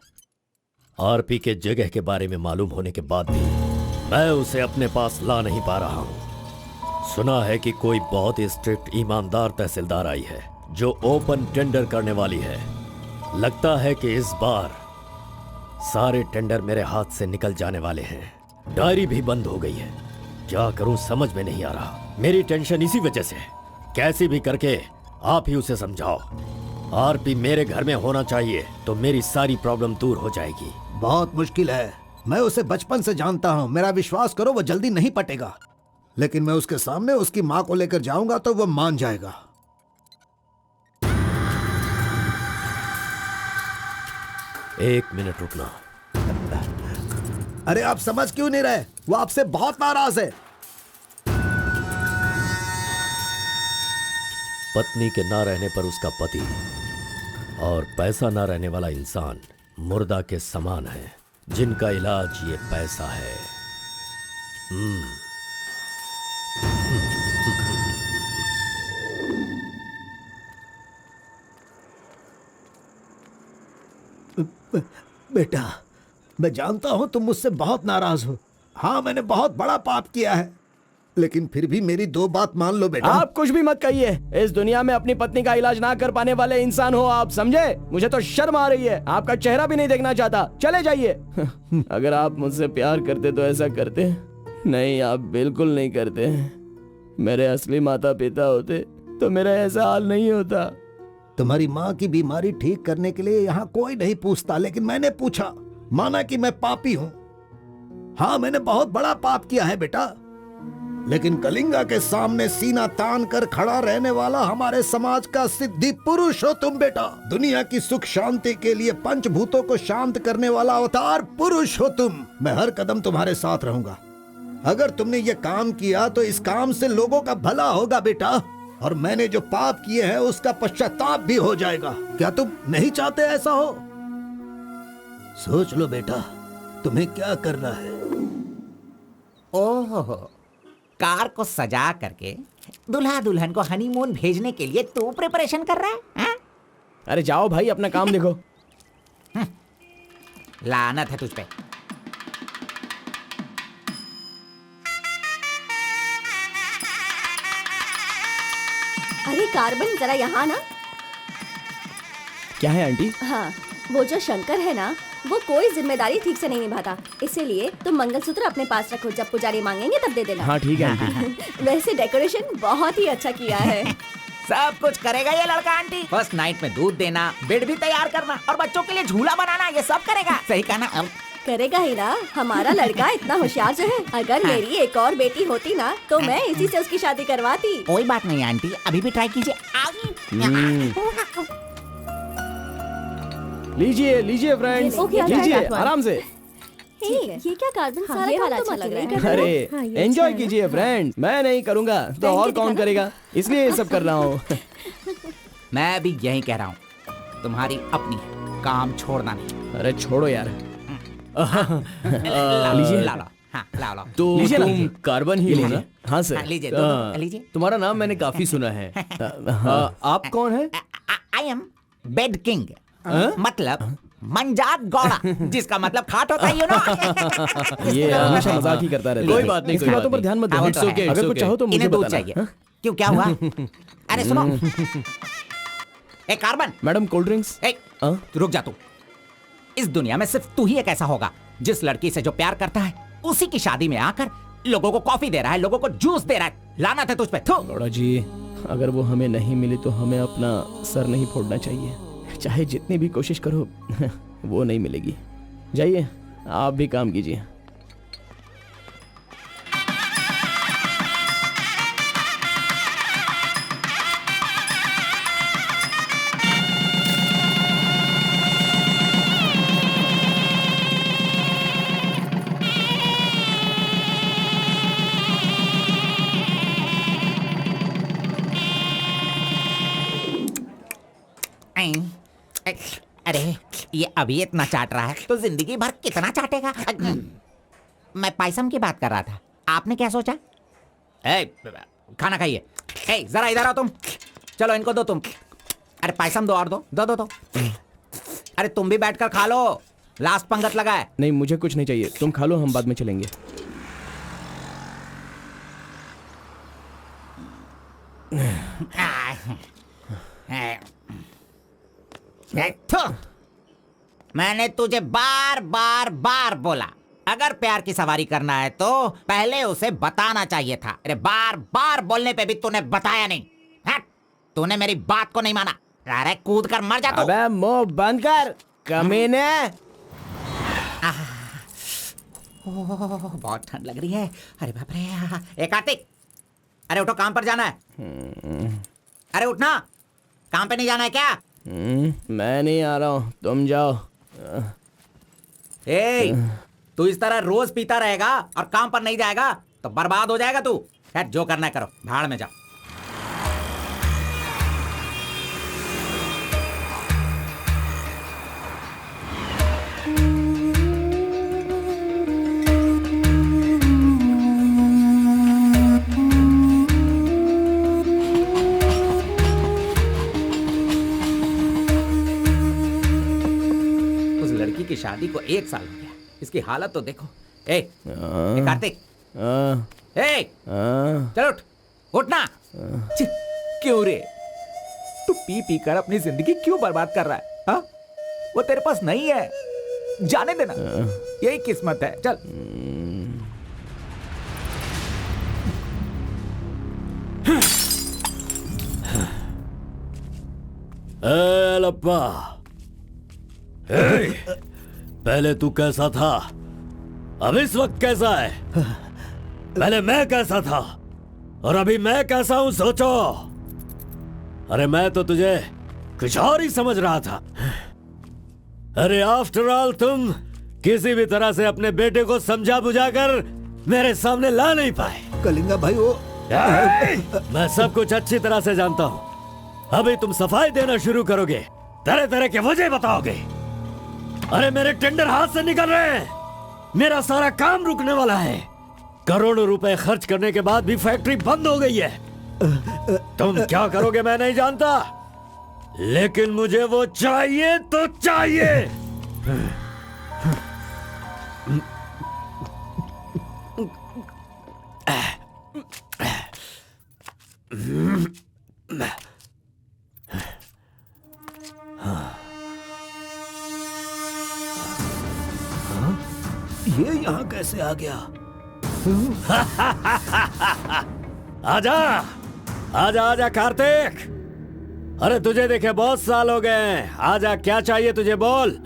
आरपी के जगह के बारे में मालूम होने के बाद भी मैं उसे अपने पास ला नहीं पा रहा हूँ। सुना है कि कोई बहुत ही स्ट्रिक्ट ईमानदार तहसीलदार आई है जो ओपन टेंडर करने वाली है। लगता है कि इस बार सारे टेंडर मेरे हाथ से निकल जाने वाले हैं। डायरी भी बंद हो गई है। क्या करूं समझ में नहीं आ रहा। मेरी टेंशन इसी वजह से है। कैसे भी करके आप ही उसे समझाओ। आरपी मेरे घर में होना चाहिए तो मेरी सारी प्रॉब्लम दूर हो जाएगी। बहुत मुश्किल है। मैं उसे बचपन से जानता हूँ, मेरा विश्वास करो वो जल्दी नहीं पटेगा। लेकिन मैं उसके सामने उसकी माँ को लेकर जाऊंगा तो वो मान जाएगा। एक मिनट रुकना। अरे आप समझ क्यों नहीं रहे? वो आपसे बहुत नाराज है। पत्नी के ना रहने पर उसका पति और पैसा ना रहने वाला इंसान मुर्दा के समान है, जिनका इलाज ये पैसा है। बेटा, मैं जानता हूं तुम मुझसे बहुत नाराज हो। हाँ, मैंने बहुत बड़ा पाप किया है, लेकिन फिर भी मेरी दो बात मान लो बेटा। आप कुछ भी मत कहिए। इस दुनिया में अपनी पत्नी का इलाज ना कर पाने वाले इंसान हो आप, समझे? मुझे तो शर्म आ रही है। आपका चेहरा भी नहीं देखना चाहता। चले जाइए। अगर आप मुझसे प्यार करते तो ऐसा करते। नहीं, आप बिल्कुल नहीं करते। मेरे असली माता पिता होते तो मेरा ऐसा हाल नहीं होता। तुम्हारी माँ की बीमारी ठीक करने के लिए यहाँ कोई नहीं पूछता, लेकिन मैंने पूछा। माना कि मैं पापी हूँ। हाँ, मैंने बहुत बड़ा पाप किया है बेटा, लेकिन कलिंगा के सामने सीना तान कर खड़ा रहने वाला हमारे समाज का सिद्धि पुरुष हो तुम बेटा। दुनिया की सुख शांति के लिए पंचभूतों को शांत करने वाला अवतार पुरुष हो तुम। मैं हर कदम तुम्हारे साथ रहूंगा। अगर तुमने ये काम किया तो इस काम से लोगों का भला होगा बेटा, और मैंने जो पाप किए हैं उसका पश्चाताप भी हो जाएगा। क्या तुम नहीं चाहते ऐसा हो? सोच लो बेटा, तुम्हें क्या करना है। ओहो, कार को सजा करके दुल्हा दुल्हन को हनीमून भेजने के लिए तू प्रिपरेशन कर रहा है, हाँ? अरे जाओ भाई, अपना काम देखो। लानत है तुझ पे। अरे कार्बन, जरा यहाँ ना। क्या है आंटी? हाँ, वो जो शंकर है ना, वो कोई जिम्मेदारी ठीक से नहीं निभाता। इसीलिए तुम मंगलसूत्र अपने पास रखो, जब पुजारी मांगेंगे तब दे देना। हाँ ठीक है आंटी। वैसे डेकोरेशन बहुत ही अच्छा किया है। सब कुछ करेगा ये लड़का आंटी। फर्स्ट नाइट में दूध देना, बेड भी तैयार करना और बच्चों के लिए झूला बनाना, ये सब करेगा। सही कहा ना? करेगा ही ना, हमारा लड़का इतना होशियार जो है। अगर मेरी एक और बेटी होती ना तो मैं इसी से उसकी शादी करवाती। कोई बात नहीं आंटी, अभी भी ट्राई कीजिए। लीजिए लीजिए फ्रेंड्स, ओके, लीजिए ओके, आराम से। ये क्या कार्बन, हाँ, सारा ये काम वाला तुम अच्छा लग अकेले रहा है। कर रहे हो। अरे हाँ, ये एंजॉय अच्छा है। कीजिए फ्रेंड्स, मैं नहीं करूंगा तो और कौन करेगा, इसलिए ये सब कर रहा हूँ। मैं भी यही कह रहा हूँ, तुम्हारी अपनी है, काम छोड़ना नहीं। अरे छोड़ो यार। लीजिए, ला लो। हाँ, ला लो। तो लीजिए ना। तुम कार्बन ही हो ना? हाँ सर। हाँ, लीजिए, दो, लीजिए। तुम्हारा नाम मैंने काफी सुना है। आप कौन है? आई एम बेड किंग, मतलब मंजात गौड़ा, जिसका मतलब खाट होता है, यू नो। ये हमेशा मजाक ही करता रहता है। कोई बात नहीं, इसकी कोई बातों बात पर ध्यान मत नहीं। दो। It's okay, it's अगर कुछ okay। चाहो तो मुझे इन्हें दूध बताना। चाहिए। हाँ? क्यों, क्या हुआ? अरे सुनो, ए कार्बन, मैडम कोल्ड ड्रिंक्स। ए, रुक जा तू। इस दुनिया में सिर्फ तू ही एक ऐसा होगा जिस लड़की से जो प्यार करता है उसी की शादी में आकर लोगों को कॉफी दे रहा है, लोगों को जूस दे रहा है। लानत है तुझ पे। थू। गौड़ा जी, अगर वो हमें नहीं मिली तो हमें अपना सर नहीं फोड़ना चाहिए। चाहे जितनी भी कोशिश करो वो नहीं मिलेगी। जाइए, आप भी काम कीजिए। ये अभी इतना चाट रहा है तो जिंदगी भर कितना चाटेगा। मैं पायसम की बात कर रहा था, आपने क्या सोचा? खाना खाइए। जरा इधर आओ तुम, चलो इनको दो तुम। अरे पायसम दो और दो दो दो दो। अरे तुम भी बैठकर खा लो, लास्ट पंगत लगा है। नहीं मुझे कुछ नहीं चाहिए, तुम खा लो, हम बाद में चलेंगे। मैंने तुझे बार बार बार बोला, अगर प्यार की सवारी करना है तो पहले उसे बताना चाहिए था। अरे बार बार बोलने पे भी तूने बताया नहीं। हट, तूने मेरी बात को नहीं माना। अरे कूद कर मर जा तू। अबे मुंह बंद कर कमीने। बहुत ठंड लग रही है। अरे बाप रे। ए कार्तिक, अरे उठो, काम पर जाना है। अरे उठना, काम पे नहीं जाना है क्या? मैं नहीं आ रहा हूँ, तुम जाओ। तू इस तरह रोज पीता रहेगा और काम पर नहीं जाएगा तो बर्बाद हो जाएगा तू। खैर जो करना है करो, भाड़ में जाओ। की शादी को 1 साल हो गया, इसकी हालत तो देखो। कार्तिक, चलो उठना। क्यों रे, तू पी पी कर अपनी जिंदगी क्यों बर्बाद कर रहा है? हा? वो तेरे पास नहीं है, जाने देना, यही किस्मत है। चल। लप्पा, पहले तू कैसा था, अब इस वक्त कैसा है? पहले मैं कैसा था और अभी मैं कैसा हूं, सोचो। अरे मैं तो तुझे कुछ और ही समझ रहा था। अरे आफ्टर ऑल तुम किसी भी तरह से अपने बेटे को समझा बुझाकर मेरे सामने ला नहीं पाए। कलिंगा भाई, वो मैं सब कुछ अच्छी तरह से जानता हूं। अभी तुम सफाई देना शुरू करोगे, तरह तरह के वजह बताओगे। अरे मेरे टेंडर हाथ से निकल रहे हैं, मेरा सारा काम रुकने वाला है। करोड़ों रुपए खर्च करने के बाद भी फैक्ट्री बंद हो गई है। तुम क्या करोगे मैं नहीं जानता, लेकिन मुझे वो चाहिए तो चाहिए। ये यहाँ कैसे आ गया? आजा आजा आजा कार्तिक, अरे तुझे देखे बहुत साल हो गए। आजा, क्या चाहिए तुझे, बोल।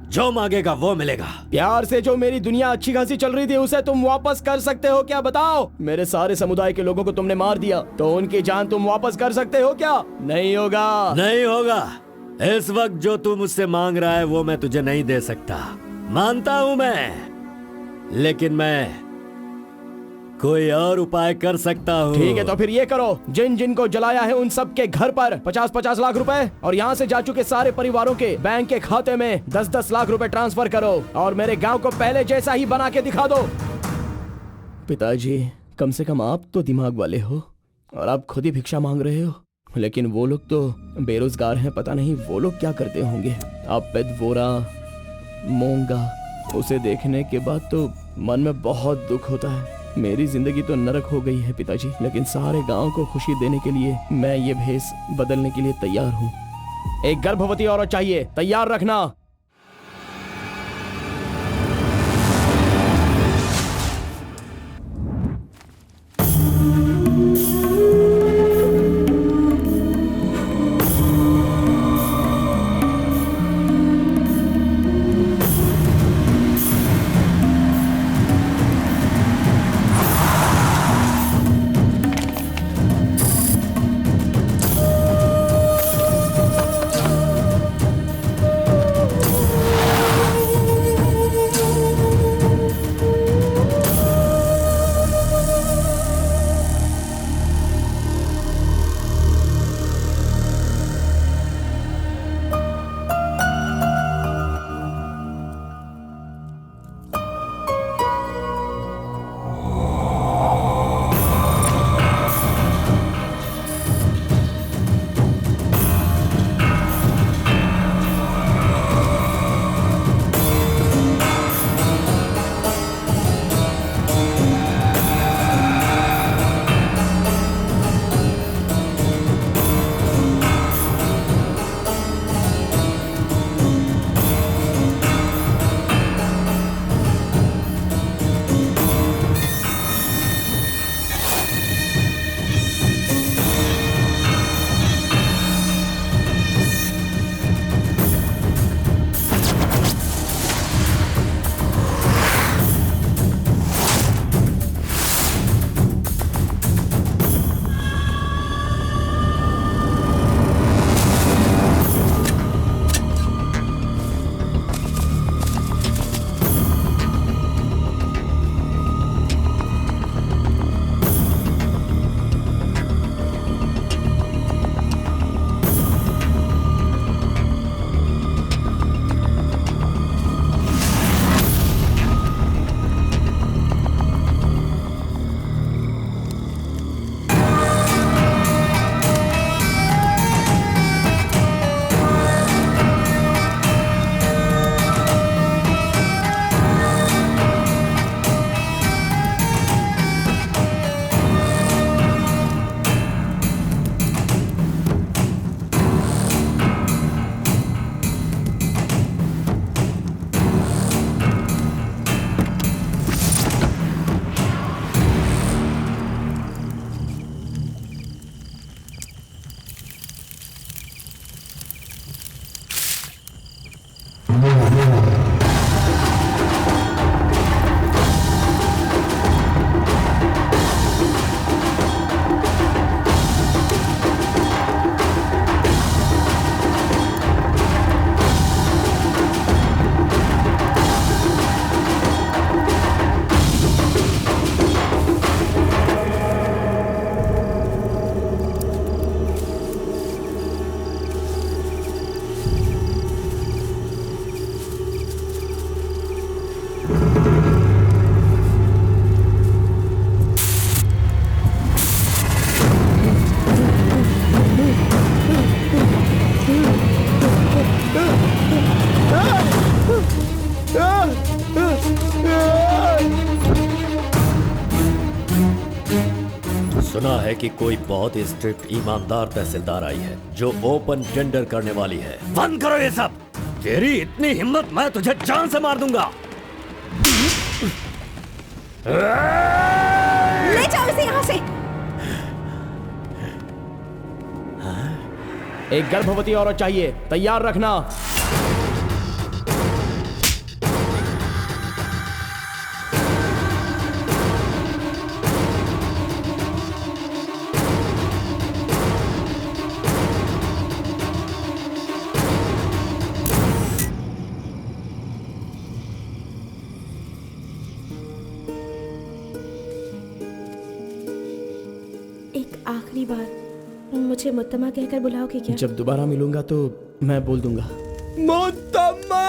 जो मांगेगा वो मिलेगा। प्यार से जो मेरी दुनिया अच्छी खासी चल रही थी उसे तुम वापस कर सकते हो क्या, बताओ? मेरे सारे समुदाय के लोगों को तुमने मार दिया तो उनकी जान तुम वापस कर सकते हो क्या? नहीं होगा। नहीं होगा। इस वक्त जो तू मुझसे मांग रहा है वो मैं तुझे नहीं दे सकता, मानता हूं मैं, लेकिन मैं कोई और उपाय कर सकता हूँ। ठीक है, तो फिर ये करो, जिन जिन को जलाया है उन सब के घर पर 50-50 लाख रुपए और यहाँ से जा चुके सारे परिवारों के बैंक के खाते में 10-10 लाख रुपए ट्रांसफर करो और मेरे गांव को पहले जैसा ही बना के दिखा दो। पिताजी, कम से कम आप तो दिमाग वाले हो और आप खुद ही भिक्षा मांग रहे हो, लेकिन वो लोग तो बेरोजगार हैं, पता नहीं वो लोग क्या करते होंगे। आप पेदवोरा मोंगा, उसे देखने के बाद तो मन में बहुत दुख होता है। मेरी जिंदगी तो नरक हो गई है पिताजी, लेकिन सारे गांव को खुशी देने के लिए मैं ये भेष बदलने के लिए तैयार हूँ। एक गर्भवती औरत चाहिए, तैयार रखना। सुना है कि कोई बहुत ही स्ट्रिक्ट ईमानदार तहसीलदार आई है जो ओपन टेंडर करने वाली है। बंद करो ये सब। तेरी इतनी हिम्मत, मैं तुझे जान से मार दूंगा। ले जाओ इसे यहाँ से। एक गर्भवती औरत चाहिए, तैयार रखना। एक आखिरी बार मुझे मुत्तमा कहकर बुलाओगे क्या? जब दोबारा मिलूंगा तो मैं बोल दूंगा। मुत्तम्मा!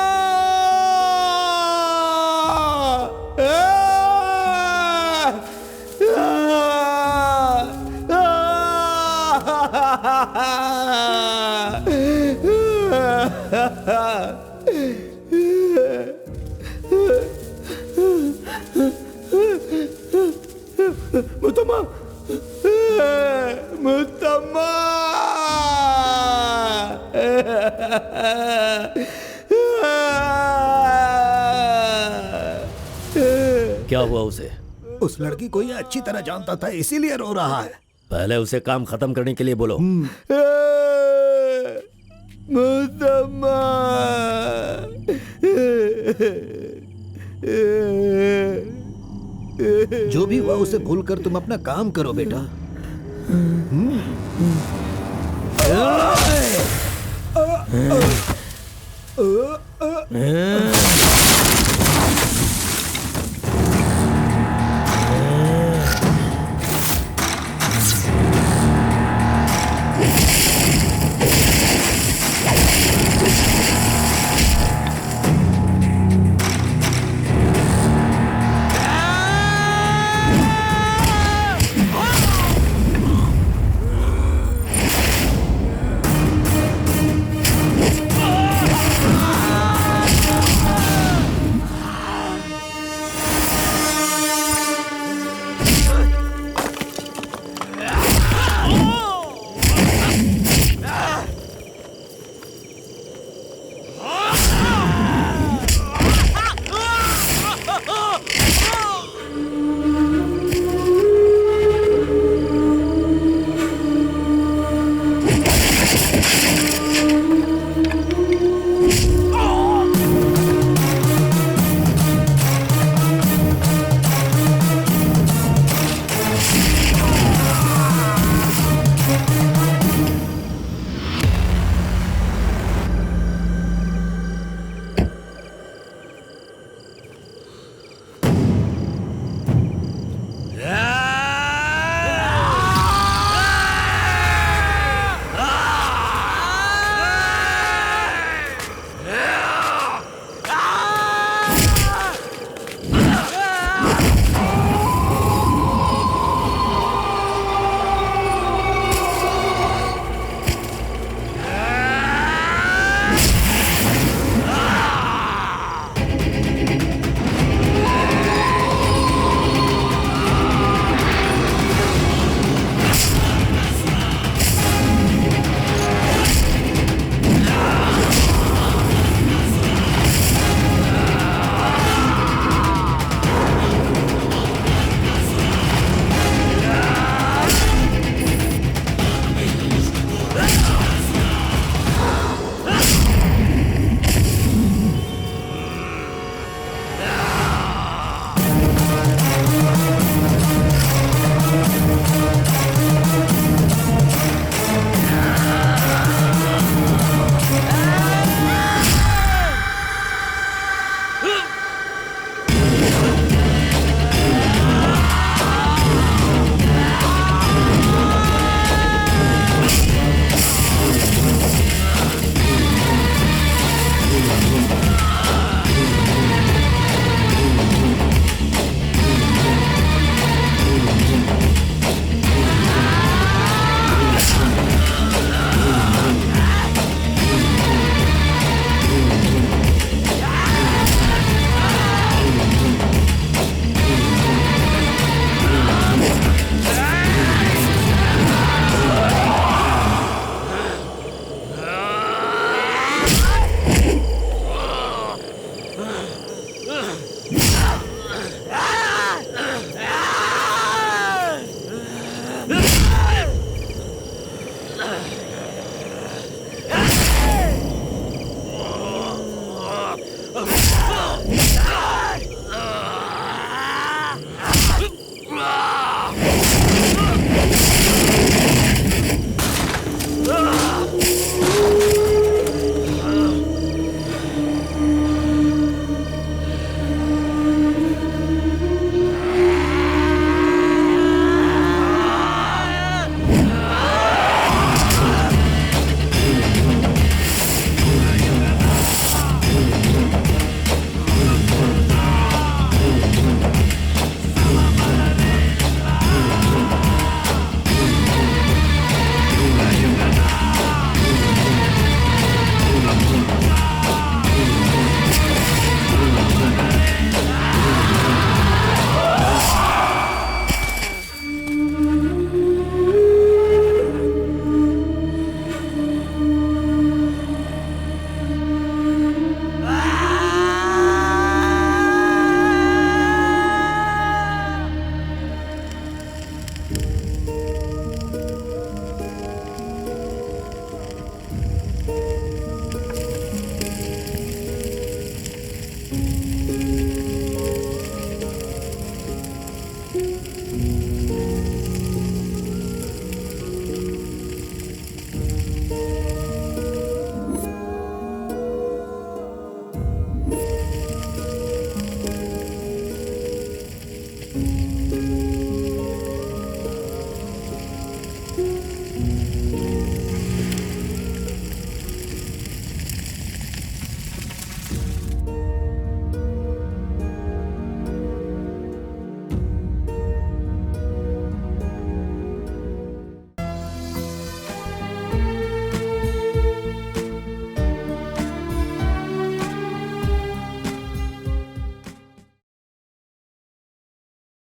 मुत्तम्मा! मुत्तम्मा! क्या हुआ उसे? उस लड़की को ये अच्छी तरह जानता था, इसीलिए रो रहा है। पहले उसे काम खत्म करने के लिए बोलो। मुत्तम्मा! जो भी हुआ उसे भूलकर तुम अपना काम करो बेटा। है।